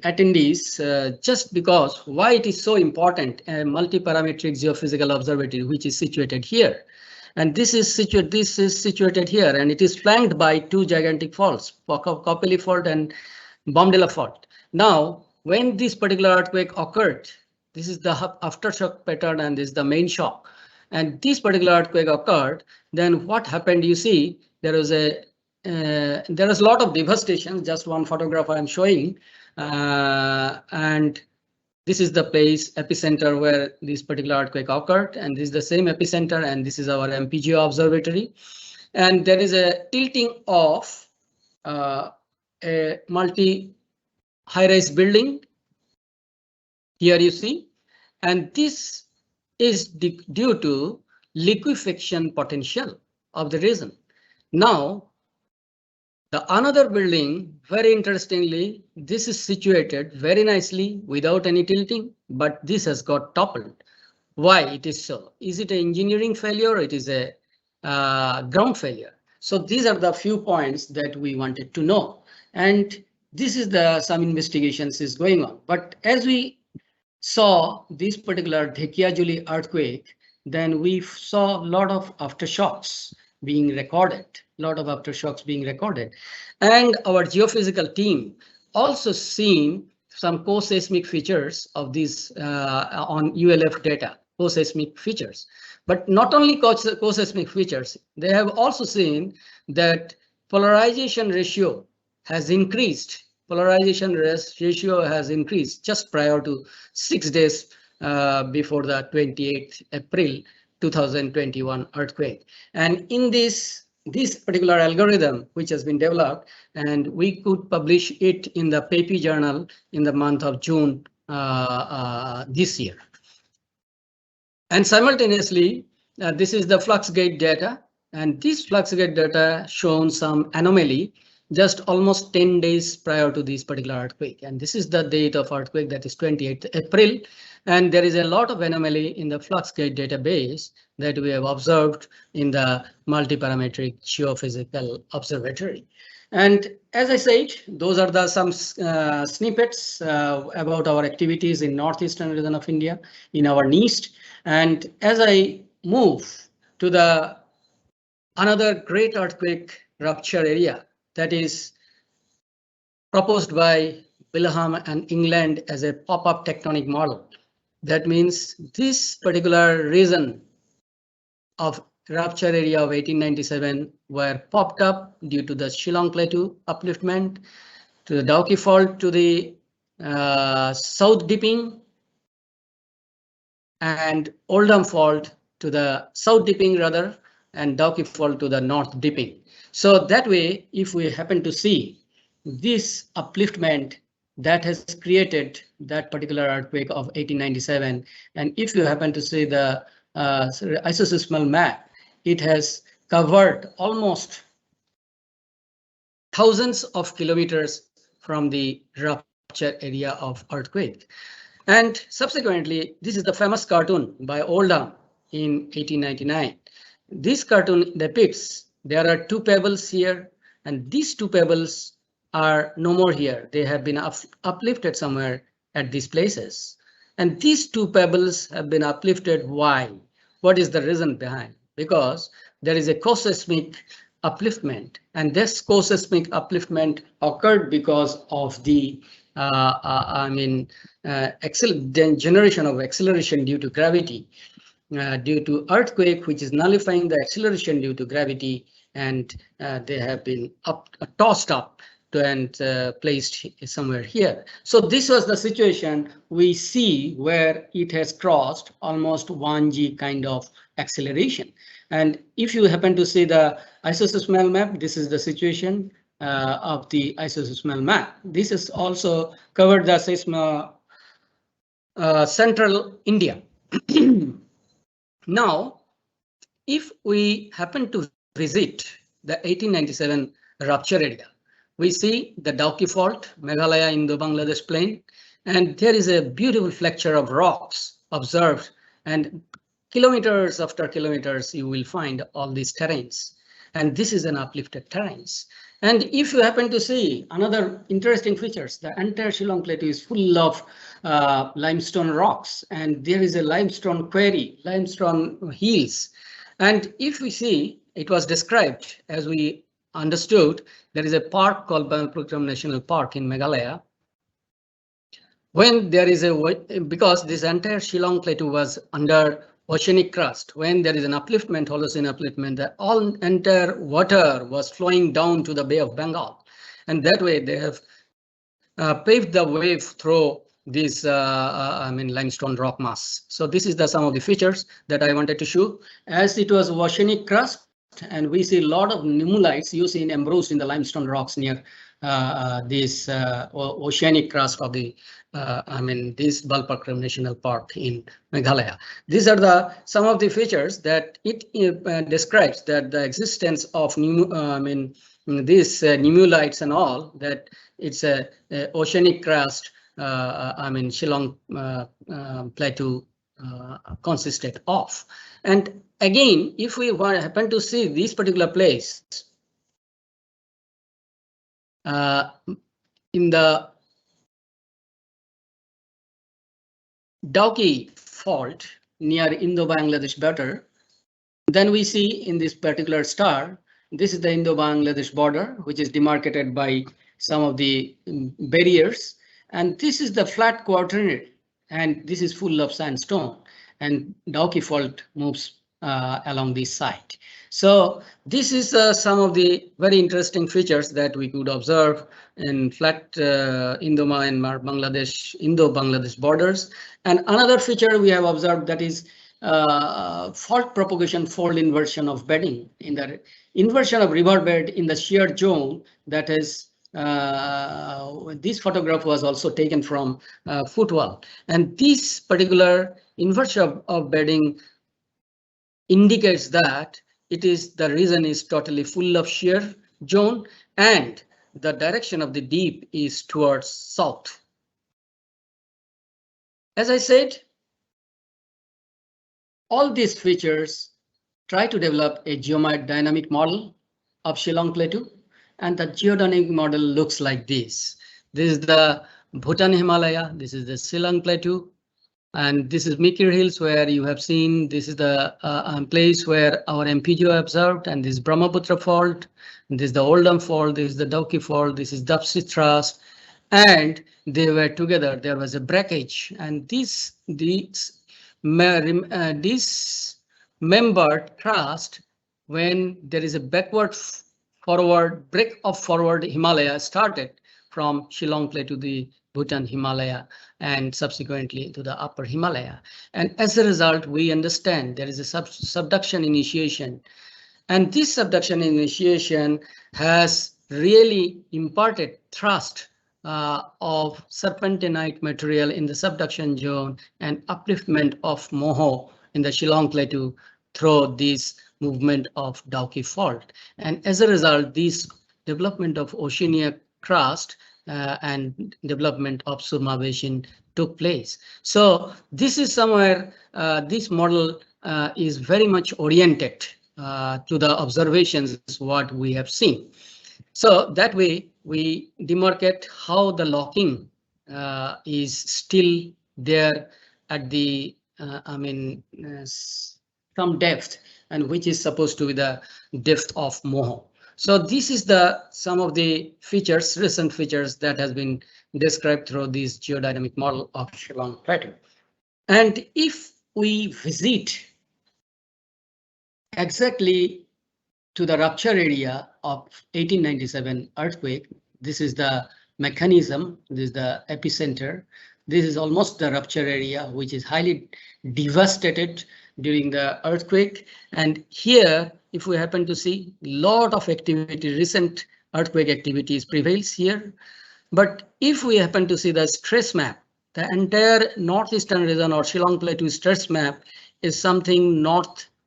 S4: attendees just because why it is so important, a multi-parametric geophysical observatory which is situated here. And this is situated here, and it is flanked by two gigantic faults, Coppelly Fault and Bombdella Fault. Now, when this particular earthquake occurred, this is the aftershock pattern and this is the main shock. And this particular earthquake occurred, then what happened? You see, there was a lot of devastation. Just one photograph I am showing, and this is the place epicenter where this particular earthquake occurred, and this is the same epicenter, and this is our MPGO observatory. And there is a tilting of a multi high-rise building here you see, and this is due to liquefaction potential of the region. Now, the another building, very interestingly, this is situated very nicely without any tilting, but this has got toppled. Why it is so? Is it an engineering failure or it is a ground failure? So these are the few points that we wanted to know. And this is some investigations is going on. But as we saw this particular Dhekiajuli earthquake, then we saw a lot of aftershocks being recorded, and our geophysical team also seen some co-seismic features of these on ULF data, co-seismic features. But not only co-seismic features, they have also seen that polarization ratio has increased. Polarization ratio has increased just prior to 6 days before the 28th April 2021 earthquake. And in this particular algorithm, which has been developed, and we could publish it in the PAPI journal in the month of June this year. And simultaneously, this is the flux gate data, and this flux gate data shown some anomaly just almost 10 days prior to this particular earthquake. And this is the date of earthquake, that is 28th April. And there is a lot of anomaly in the flux gate database that we have observed in the multi-parametric geophysical observatory. And as I said, those are some snippets about our activities in northeastern region of India in our NEIST. And as I move to the another great earthquake rupture area that is proposed by Wilhelm and England as a pop-up tectonic model. That means this particular region of rupture area of 1897 were popped up due to the Shillong Plateau upliftment, to the Dauki Fault, to the south dipping, and Oldham Fault to the south dipping rather, and Dauki Fault to the north dipping. So that way, if we happen to see this upliftment that has created that particular earthquake of 1897, and if you happen to see the isoseismal map, it has covered almost thousands of kilometers from the rupture area of earthquake. And subsequently, this is the famous cartoon by Oldham in 1899. This cartoon depicts there are two pebbles here, and these two pebbles are no more here. They have been uplifted somewhere at these places. And these two pebbles have been uplifted. Why? What is the reason behind? Because there is a co-seismic upliftment, and this co-seismic upliftment occurred because of the generation of acceleration due to gravity, due to earthquake, which is nullifying the acceleration due to gravity, and they have been tossed up and placed somewhere here. So this was the situation we see where it has crossed almost 1G kind of acceleration. And if you happen to see the isoseismal map, this is the situation of the isoseismal map. This is also covered the central India. Now, if we happen to visit the 1897 rupture area, we see the Dauki Fault, Meghalaya, Indo-Bangladesh plain, and there is a beautiful flexure of rocks observed, and kilometers after kilometers you will find all these terrains, and this is an uplifted terrains. And if you happen to see another interesting features, the entire Shillong Plateau is full of limestone rocks, and there is a limestone quarry, limestone hills. And if we see, it was described as we understood, there is a park called Precursory National Park in Meghalaya. When there is because this entire Shillong Plateau was under oceanic crust, when there is an upliftment, Holocene upliftment, the entire water was flowing down to the Bay of Bengal. And that way they have paved the way through this limestone rock mass. So this is some of the features that I wanted to show. As it was oceanic crust, and we see a lot of nummulites you see embossed in the limestone rocks near this oceanic crust of the this Precursory National Park in Meghalaya. These are some of the features that it describes, that the existence of these nummulites and all, that it's a oceanic crust. Shillong Plateau consisted of. And again, if we happen to see this particular place in the Dauki Fault near Indo-Bangladesh border, then we see in this particular star, this is the Indo-Bangladesh border, which is demarcated by some of the barriers. And this is the flat quaternary, and this is full of sandstone, and Dauki Fault moves along this side. So this is some of the very interesting features that we could observe in flat Indo-Myanmar, Bangladesh, Indo-Bangladesh borders. And another feature we have observed, that is fault propagation, fold inversion of bedding, in the inversion of riverbed in the shear zone. That is, this photograph was also taken from footwall, and this particular inversion of bedding indicates that it is the region is totally full of shear zone, and the direction of the deep is towards south. As I said, all these features try to develop a geodynamic model of Shillong Plateau, and the geodynamic model looks like this. This is the Bhutan Himalaya, this is the Shillong Plateau, and this is Mikir Hills, where you have seen this is the place where our MPGO observed, and this is Brahmaputra Fault, this is the Oldham Fault, this is the Dauki Fault, this is Dapsi Thrust, and they were together. There was a breakage, and this membered thrust, when there is a backward forward break of forward Himalaya started from Shillong Plateau to the Bhutan Himalaya and subsequently to the upper Himalaya. And as a result, we understand there is a subduction initiation. And this subduction initiation has really imparted thrust of serpentinite material in the subduction zone and upliftment of moho in the Shillong Plateau through this movement of Dauki Fault. And as a result, this development of oceanic crust and development of Surma Basin took place. So this is somewhere, this model is very much oriented to the observations, what we have seen. So that way we demarcate how the locking is still there at the, some depth, and which is supposed to be the depth of moho. So this is some of the features, recent features that has been described through this geodynamic model of Shillong Plateau. And if we visit exactly to the rupture area of 1897 earthquake, this is the mechanism, this is the epicenter. This is almost the rupture area, which is highly devastated during the earthquake. And here, if we happen to see lot of activity, recent earthquake activities prevails here. But if we happen to see the stress map, the entire northeastern region or Shillong Plateau stress map is something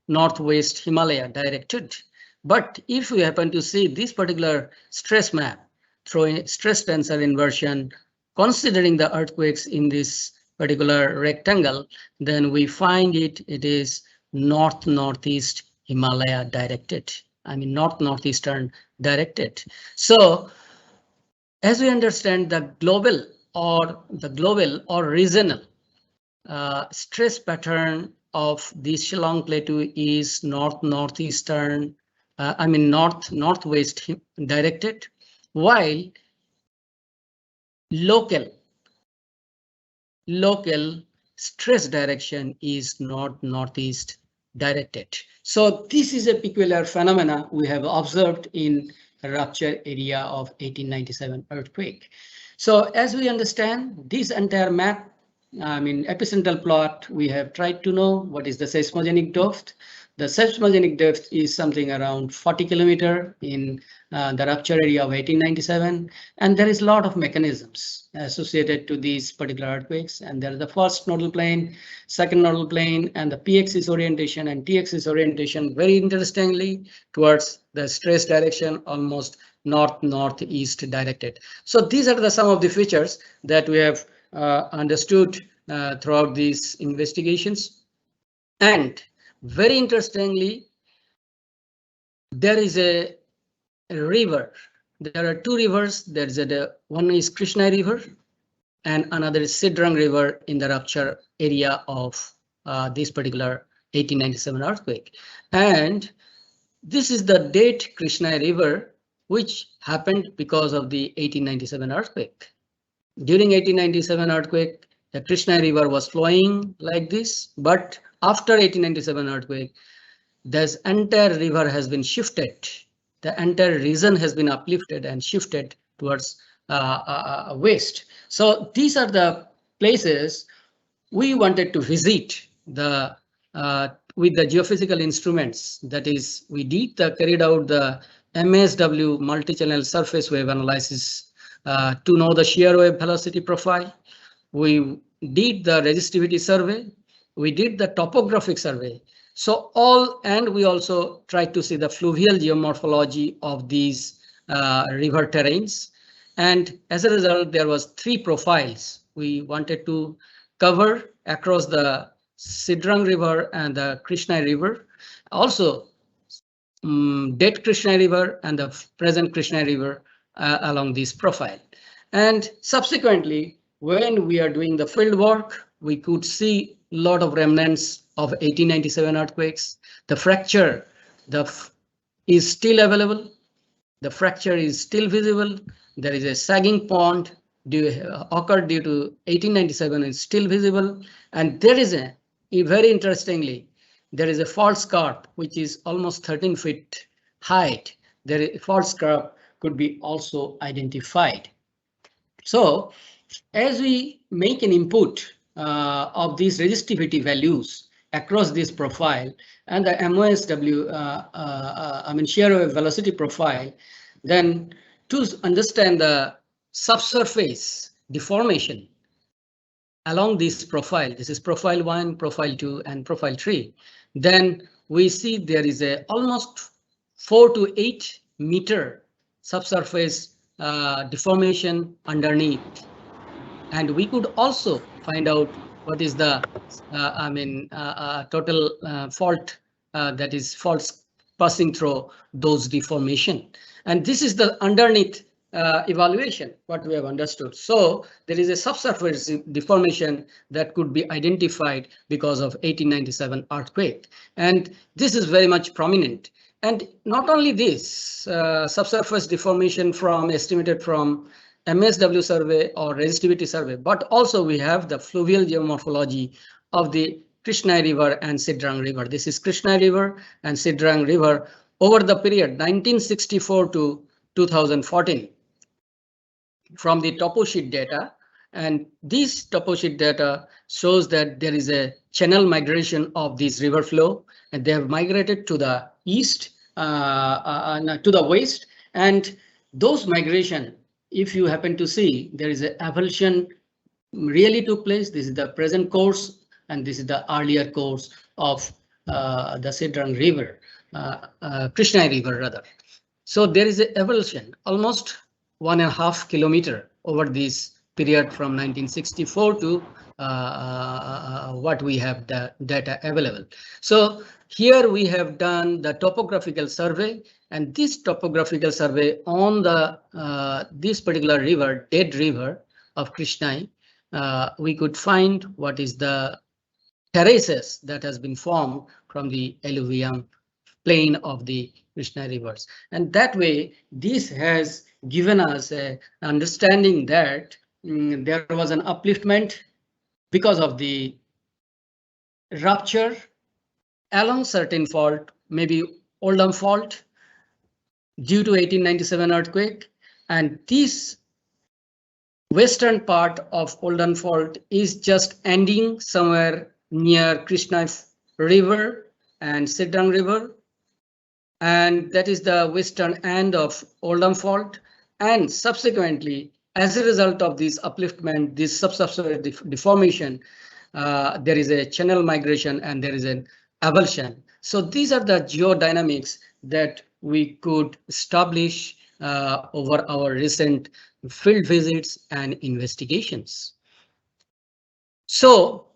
S4: northwest Himalaya directed. But if we happen to see this particular stress map throwing stress tensor inversion, considering the earthquakes in this particular rectangle, then we find it is northeast Himalaya directed. I mean northeastern directed. So as we understand the global or regional stress pattern of this Shillong Plateau is northeastern, northwest directed, while local stress direction is northeast directed. So this is a peculiar phenomena we have observed in rupture area of 1897 earthquake. So as we understand this entire map, epicentral plot, we have tried to know what is the seismogenic depth. The seismogenic depth is something around 40 kilometer in the rupture area of 1897, and there is a lot of mechanisms associated to these particular earthquakes. And there is the first nodal plane, second nodal plane, and the p-axis orientation and t-axis orientation. Very interestingly, towards the stress direction, almost northeast directed. So these are some of the features that we have understood throughout these investigations. And very interestingly, there is a river. There are two rivers. There's one is Krishna River and another is Sidrang River in the rupture area of this particular 1897 earthquake. And this is the date Krishna River, which happened because of the 1897 earthquake. During 1897 earthquake, the Krishna River was flowing like this, but after 1897 earthquake, this entire river has been shifted. The entire region has been uplifted and shifted towards west. So these are the places we wanted to visit with the geophysical instruments. That is, we carried out the MSW multi-channel surface wave analysis to know the shear wave velocity profile. We did the resistivity survey. We did the topographic survey. So and we also tried to see the fluvial geomorphology of these river terrains. And as a result, there was 3 profiles we wanted to cover across the Sidrang River and the Krishna River. Also, dead Krishna River and the present Krishna River along this profile. And subsequently, when we are doing the field work, we could see a lot of remnants of 1897 earthquakes. The fracture is still available. The fracture is still visible. There is a sagging pond occurred due to 1897 is still visible. And there is very interestingly, there is a fault scarp which is almost 13 feet height. The fault scarp could be also identified. So as we make an input of these resistivity values across this profile and the MOSW, shear wave velocity profile, then to understand the subsurface deformation along this profile, this is profile 1, profile 2, and profile 3, then we see there is almost 4 to 8 meter subsurface deformation underneath. And we could also find out what is the total fault, that is faults passing through those deformation. And this is the underneath evaluation, what we have understood. So there is a subsurface deformation that could be identified because of 1897 earthquake. And this is very much prominent. And not only this, subsurface deformation estimated from MSW survey or resistivity survey, but also we have the fluvial geomorphology of the Krishna River and Sidrang River. This is Krishna River and Sidrang River over the period 1964 to 2014 from the topo sheet data. And this topo sheet data shows that there is a channel migration of this river flow, and they have migrated to the east, to the west. And those migration, if you happen to see, there is an avulsion really took place. This is the present course, and this is the earlier course of the Sidrang River, Krishna River rather. So there is an avulsion almost 1.5 kilometer over this period from 1964 to what we have the data available. So here we have done the topographical survey, and this topographical survey on the this particular river, dead river of Krishna, we could find what is the terraces that has been formed from the alluvium plain of the Krishna rivers. And that way, this has given us an understanding that there was an upliftment because of the rupture along certain fault, maybe Oldham fault due to 1897 earthquake. And this western part of Oldham fault is just ending somewhere near Krishna River and Sidrang River. And that is the western end of Oldham fault. And subsequently, as a result of this upliftment, this subsurface deformation, there is a channel migration and there is an avulsion. So these are the geodynamics that we could establish over our recent field visits and investigations. So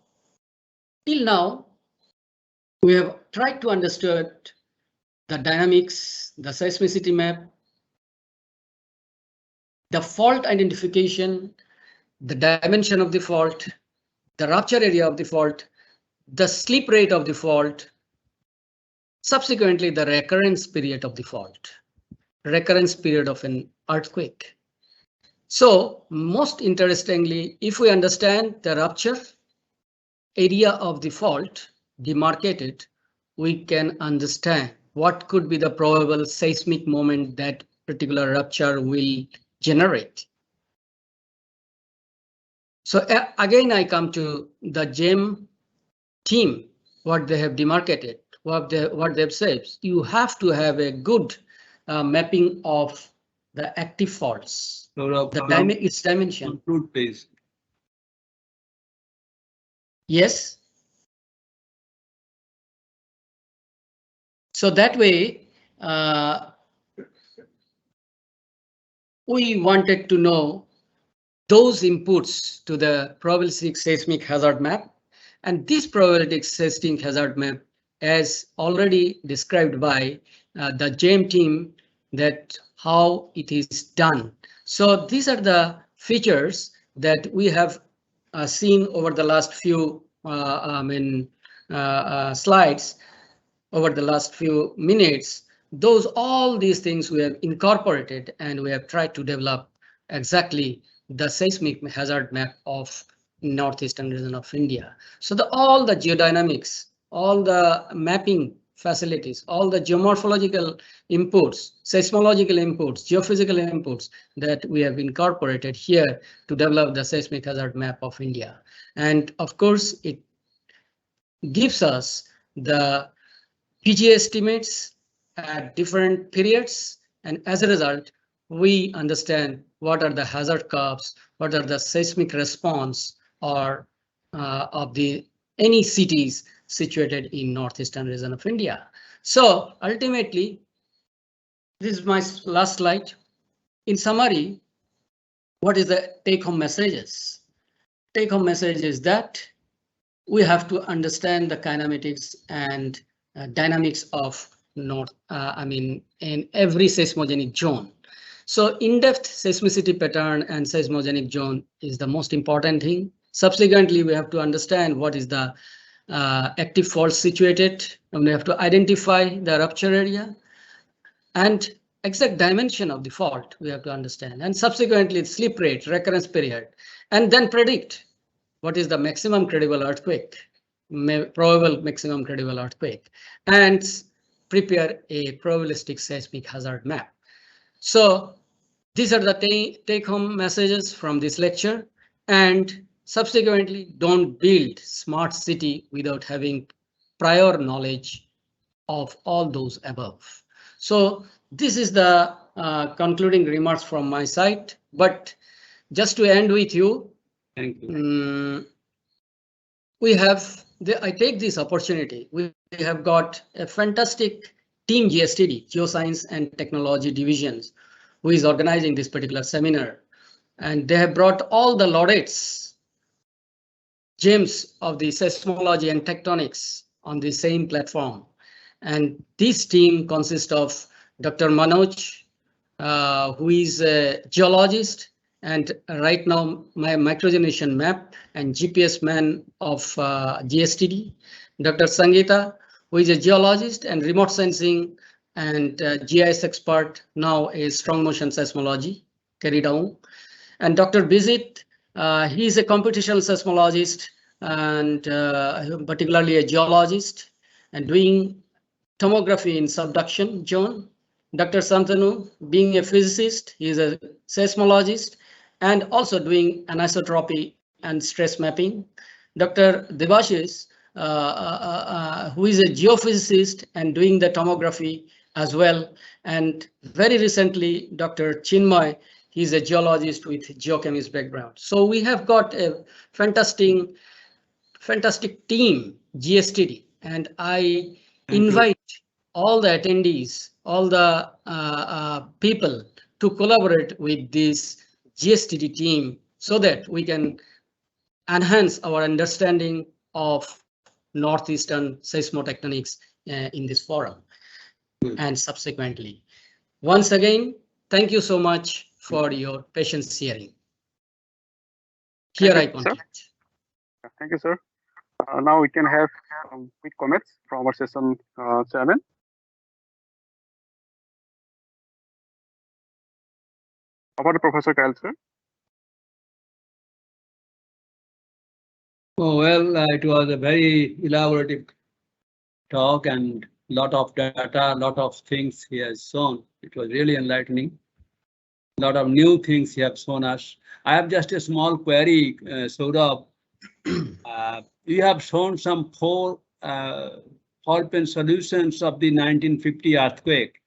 S4: till now, we have tried to understand the dynamics, the seismicity map, the fault identification, the dimension of the fault, the rupture area of the fault, the slip rate of the fault, subsequently the recurrence period of the fault, recurrence period of an earthquake. So most interestingly, if we understand the rupture area of the fault demarcated, we can understand what could be the probable seismic moment that particular rupture will generate. So again, I come to the GEM team, what they have demarcated, what they've said. You have to have a good mapping of the active faults, its dimension.
S3: Conclude, please.
S4: Yes. So that way, we wanted to know those inputs to the probabilistic seismic hazard map. And this probabilistic seismic hazard map, as already described by the GEM team, that how it is done. So these are the features that we have seen over the last few slides, over the last few minutes. All these things we have incorporated, and we have tried to develop exactly the seismic hazard map of northeastern region of India. So all the geodynamics, all the mapping facilities, all the geomorphological inputs, seismological inputs, geophysical inputs that we have incorporated here to develop the seismic hazard map of India. And of course, it gives us the PG estimates at different periods, and as a result, we understand what are the hazard curves, what are the seismic response or of any cities situated in northeastern region of India. So ultimately, this is my last slide. In summary, what is the take-home messages? Take-home message is that we have to understand the kinematics and dynamics of in every seismogenic zone. So in-depth seismicity pattern and seismogenic zone is the most important thing. Subsequently, we have to understand what is the active fault situated, and we have to identify the rupture area and exact dimension of the fault we have to understand, and subsequently slip rate, recurrence period, and then predict what is the maximum credible earthquake, probable maximum credible earthquake, and prepare a probabilistic seismic hazard map. So these are the take-home messages from this lecture, and subsequently, don't build smart city without having prior knowledge of all those above. So this is the concluding remarks from my side. But just to end with you,
S3: Thank you.
S4: I take this opportunity. We have got a fantastic team GSTD, Geoscience and Technology Divisions, who is organizing this particular seminar. And they have brought all the laureates, gems of the seismology and tectonics on the same platform. And this team consists of Dr. Manoj, who is a geologist and right now my microgeneration map and GPS man of GSTD. Dr. Sangeeta, who is a geologist and remote sensing and GIS expert, now a strong motion seismology carried on. And Dr. Bizit, he is a computational seismologist and particularly a geologist and doing tomography in subduction zone. Dr. Shantanu, being a physicist, he is a seismologist and also doing anisotropy and stress mapping. Dr. Devashish, who is a geophysicist and doing the tomography as well. And very recently, Dr. Chinmay, he's a geologist with geochemist background. So we have got a fantastic team, GSTD, and I invite all the attendees, all the people to collaborate with this GSTD team so that we can enhance our understanding of northeastern seismotectonics in this forum and subsequently. Once again, thank you so much for your patience hearing. Here I conclude.
S2: Thank you, sir. Now we can have quick comments from our session chairman. About Professor Kyle, sir.
S3: Oh, well, it was a very elaborative talk and lot of data, lot of things he has shown. It was really enlightening. A lot of new things he has shown us. I have just a small query, Saurabh. You have shown some four fault-plane solutions of the 1950 earthquake,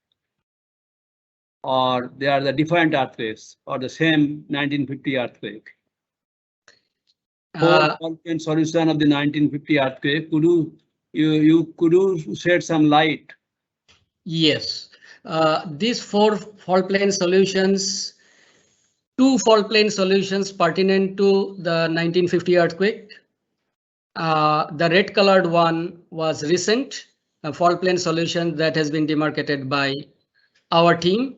S3: or they are the different earthquakes or the same 1950 earthquake. Four fault-plane solution of the 1950 earthquake. Could you shed some light?
S4: Yes, these four fault plane solutions, two fault plane solutions pertinent to the 1950 earthquake. The red colored one was recent, a fault plane solution that has been demarcated by our team.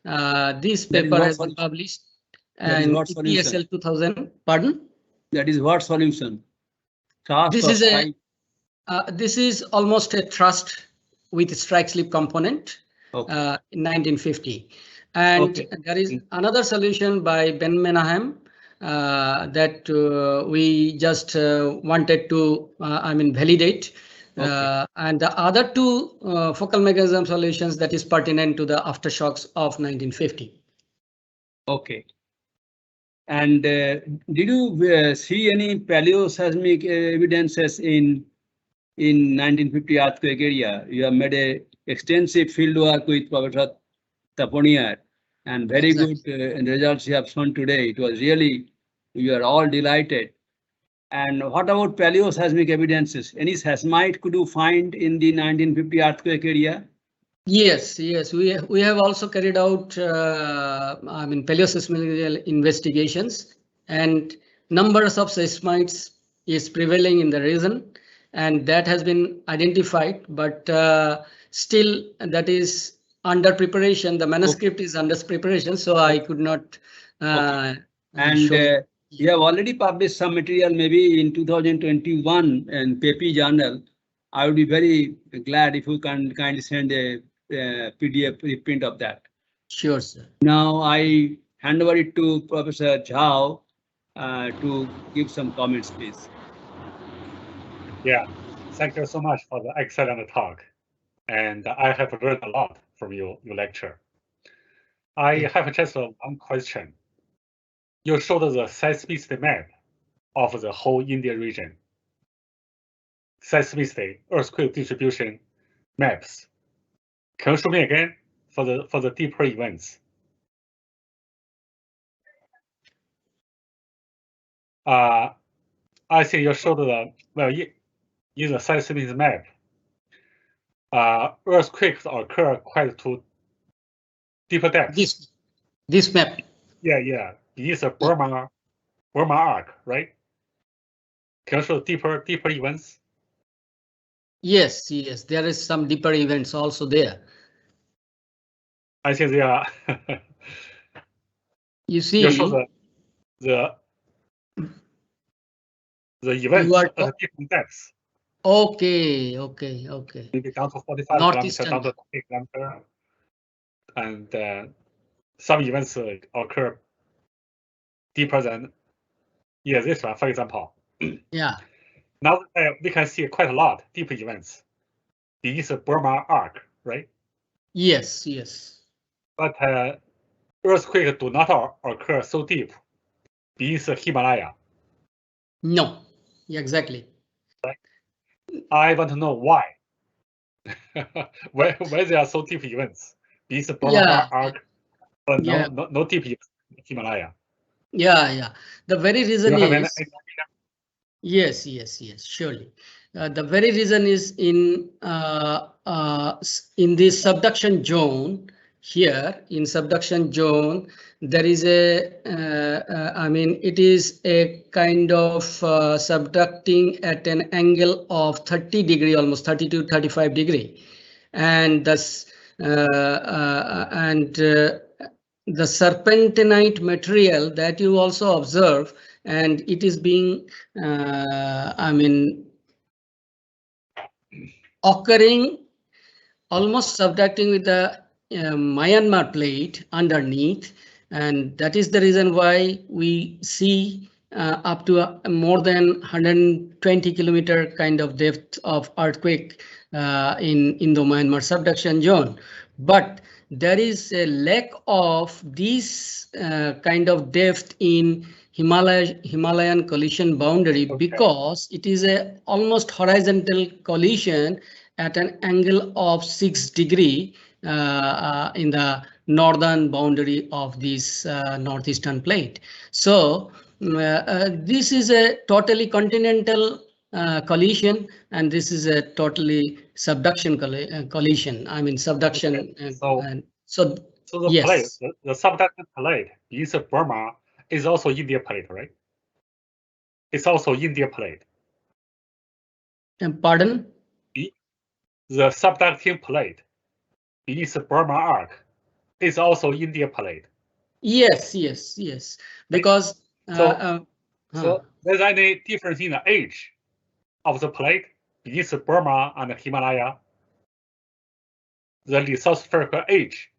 S4: This paper has been published and EPSL 2000. Pardon?
S3: That is what solution?
S4: This is almost a thrust with strike slip component in 1950. And there is another solution by Ben Menahem that we just wanted to, validate. And the other two focal mechanism solutions that is pertinent to the aftershocks of 1950.
S3: Okay. And did you see any paleoseismic evidences in 1950 earthquake area? You have made a extensive field work with Professor Taponier and very good results you have shown today. It was really, we are all delighted. And what about paleoseismic evidences? Any seismite could you find in the 1950 earthquake area?
S4: Yes, we have also carried out paleoseismic investigations, and numbers of seismites is prevailing in the region, and that has been identified, but still that is under preparation. The manuscript is under preparation, so I could not.
S3: You have already published some material maybe in 2021 in PEPI journal. I would be very glad if you can kindly send a PDF reprint of that.
S4: Sure, sir.
S3: Now I hand over it to Professor Zhao to give some comments, please.
S5: Yeah, thank you so much for the excellent talk. And I have learned a lot from your lecture. I have just one question. You showed the seismicity map of the whole India region. Seismicity, earthquake distribution maps. Can you show me again? for the deeper events. I think you showed the in the seismic map. Earthquakes occur quite to deeper depths.
S4: This map.
S5: Yeah. It's a Burma arc, right? Can you show deeper events?
S4: Yes, there is some deeper events also there.
S5: I think they are.
S4: You see,
S5: you show the events at different depths.
S4: Okay.
S5: Maybe down to 45 kilometers, down to 20 kilometers, and some events occur deeper than this one, for example.
S4: Yeah.
S5: Now we can see quite a lot deep events. This Burma arc, right?
S4: Yes.
S5: But earthquakes do not occur so deep. This Himalaya.
S4: No, exactly.
S5: Right? I want to know why. why there are so deep events? This Burma arc, but no deep events in Himalaya.
S4: Yeah. The very reason is. Yes, surely. The very reason is in this subduction zone here. In subduction zone, there is it is a kind of subducting at an angle of 30 degree, almost 30 to 35 degree, and thus the serpentinite material that you also observe, and it is being occurring almost subducting with the Myanmar plate underneath, and that is the reason why we see up to more than 120 kilometer kind of depth of earthquake in Indo-Myanmar subduction zone. But there is a lack of this kind of depth in Himalayan collision boundary, because it is a almost horizontal collision at an angle of 6 degree in the northern boundary of this northeastern plate. So this is a totally continental collision, and this is a totally subduction collision. Subduction.
S5: Okay. So the
S4: yes.
S5: plate, the subduction plate, is Burma, is also India plate, right? It's also India plate.
S4: Pardon?
S5: The subducting plate, is Burma arc, is also India plate.
S4: Yes. Because
S5: so there's any difference in the age of the plate between Burma and Himalaya? The lithospheric age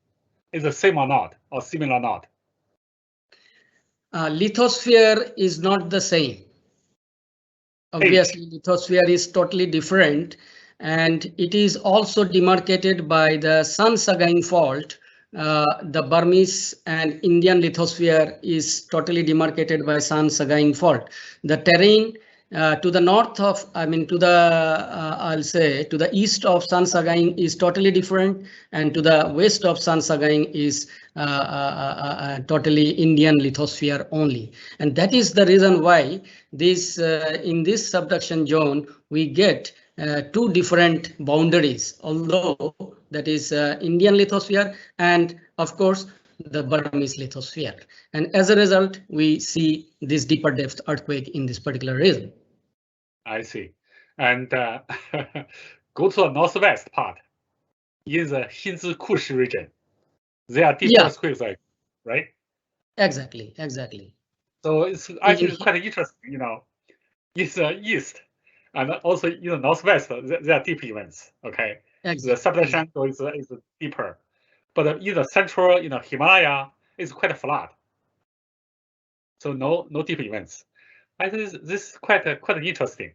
S5: is the same or not, or similar or not?
S4: Lithosphere is not the same. Obviously, lithosphere is totally different, and it is also demarcated by the San-Sagaing fault. The Burmese and Indian lithosphere is totally demarcated by San-Sagaing fault. The terrain to the north of, I'll say to the east of San-Sagaing is totally different, and to the west of San-Sagaing is totally Indian lithosphere only. And that is the reason why this in this subduction zone we get two different boundaries, although that is Indian lithosphere and of course the Burmese lithosphere. And as a result, we see this deeper depth earthquake in this particular region.
S5: I see. And go to the northwest part, in the Hindu Kush region. There are deep earthquakes, right?
S4: Exactly.
S5: So I think it's quite interesting, It's the east and also in the northwest, there are deep events, okay? Exactly. The subduction is deeper. But in the central, Himalaya is quite flat. So no deep events. I think this is quite interesting.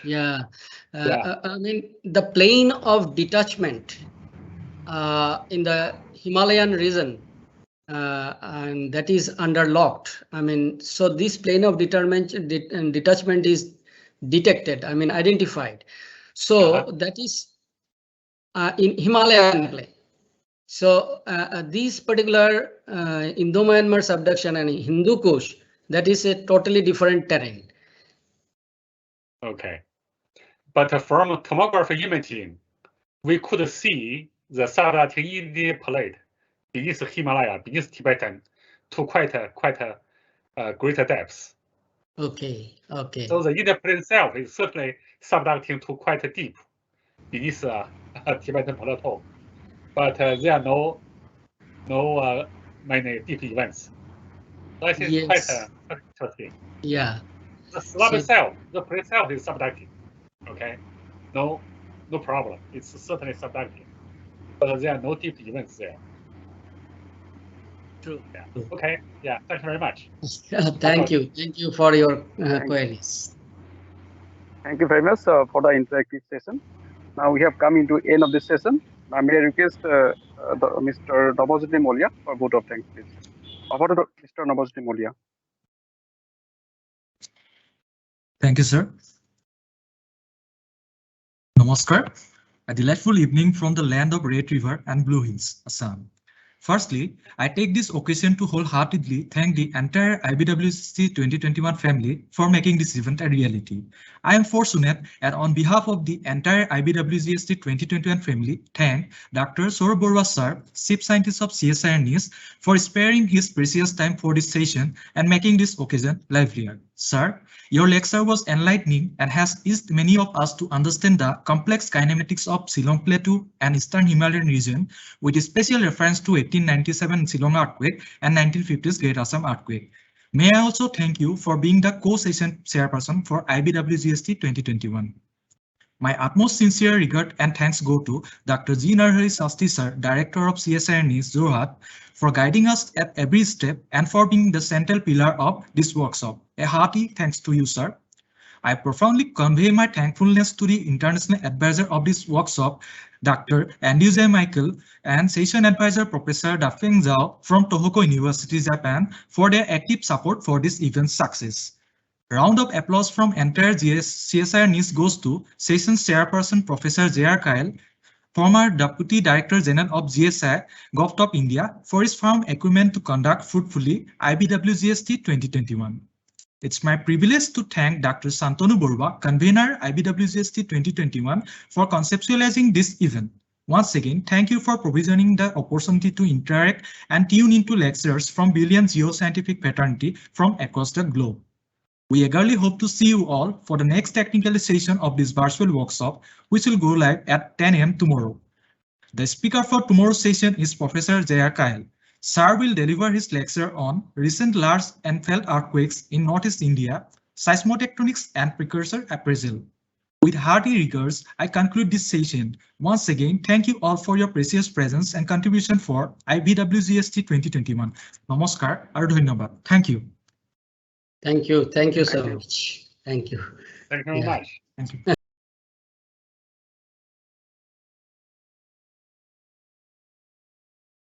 S4: Yeah. The plane of detachment in the Himalayan region, and that is underlocked. So this plane of detachment is detected, identified. So that is in Himalayan plane. So these particular Indo-Myanmar subduction and Hindu Kush, that is a totally different terrain.
S5: Okay. But from tomography imaging, we could see the subducting Indian plate beneath Himalaya, beneath Tibetan, to quite greater depths.
S4: Okay.
S5: So the Indian plate itself is certainly subducting to quite deep beneath Tibetan Plateau. But there are no many deep events. So I think it's quite interesting.
S4: Yeah.
S5: The slab
S4: So-
S5: itself, the plate itself is subducting. Okay, no problem. It's certainly subducting, but there are no deep events there.
S4: True.
S5: Yeah. Okay. Yeah. Thank you very much.
S4: Thank you for your queries.
S2: Thank you very much for the interactive session. Now we have come into end of this session. Now may I request Mr. Navajyoti Molia for vote of thanks, please. Over to Mr. Navajyoti Molia.
S6: Thank you, sir. Namaskar. A delightful evening from the land of Red River and Blue Hills, Assam. Firstly, I take this occasion to wholeheartedly thank the entire IBWC 2021 family for making this event a reality. I am fortunate and on behalf of the entire IBWGST 2021 family, thank Dr. Saurabh sir, Chief Scientist of CSIR NEIST, for sparing his precious time for this session and making this occasion livelier. Sir, your lecture was enlightening and has eased many of us to understand the complex kinematics of Shillong Plateau and Eastern Himalayan region, with a special reference to 1897 Shillong earthquake and 1950s Great Assam earthquake. May I also thank you for being the co-session chairperson for IBWGST 2021. My utmost sincere regard and thanks go to Dr. G. Narhari Sastry sir, Director of CSIR NEIST, Jorhat, for guiding us at every step and for being the central pillar of this workshop. A hearty thanks to you, sir. I profoundly convey my thankfulness to the international advisor of this workshop, Dr. Andy J. Michael, and session advisor Professor Dafeng Zhao from Tohoku University, Japan, for their active support for this event's success. Round of applause from entire CSIR NEIST goes to session chairperson Professor J.R. Kyle, former Deputy Director General of GSI, GovTop India, for his firm acumen to conduct fruitfully IBWGST 2021. It's my privilege to thank Dr. Shantanu Baruah, convener IBWGST 2021, for conceptualizing this event. Once again, thank you for provisioning the opportunity to interact and tune into lectures from billions geoscientific fraternity from across the globe. We eagerly hope to see you all for the next technical session of this virtual workshop, which will go live at 10 a.m. tomorrow. The speaker for tomorrow's session is Professor J.R. Kyle. Sir will deliver his lecture on recent large and felt earthquakes in Northeast India, seismotectonics and precursor appraisal. With hearty regards, I conclude this session. Once again, thank you all for your precious presence and contribution for IBWGST 2021. Namaskar, aru dhonyabad. Thank you.
S4: Thank you so much. Thank you.
S5: Thank you very much.
S6: Thank you.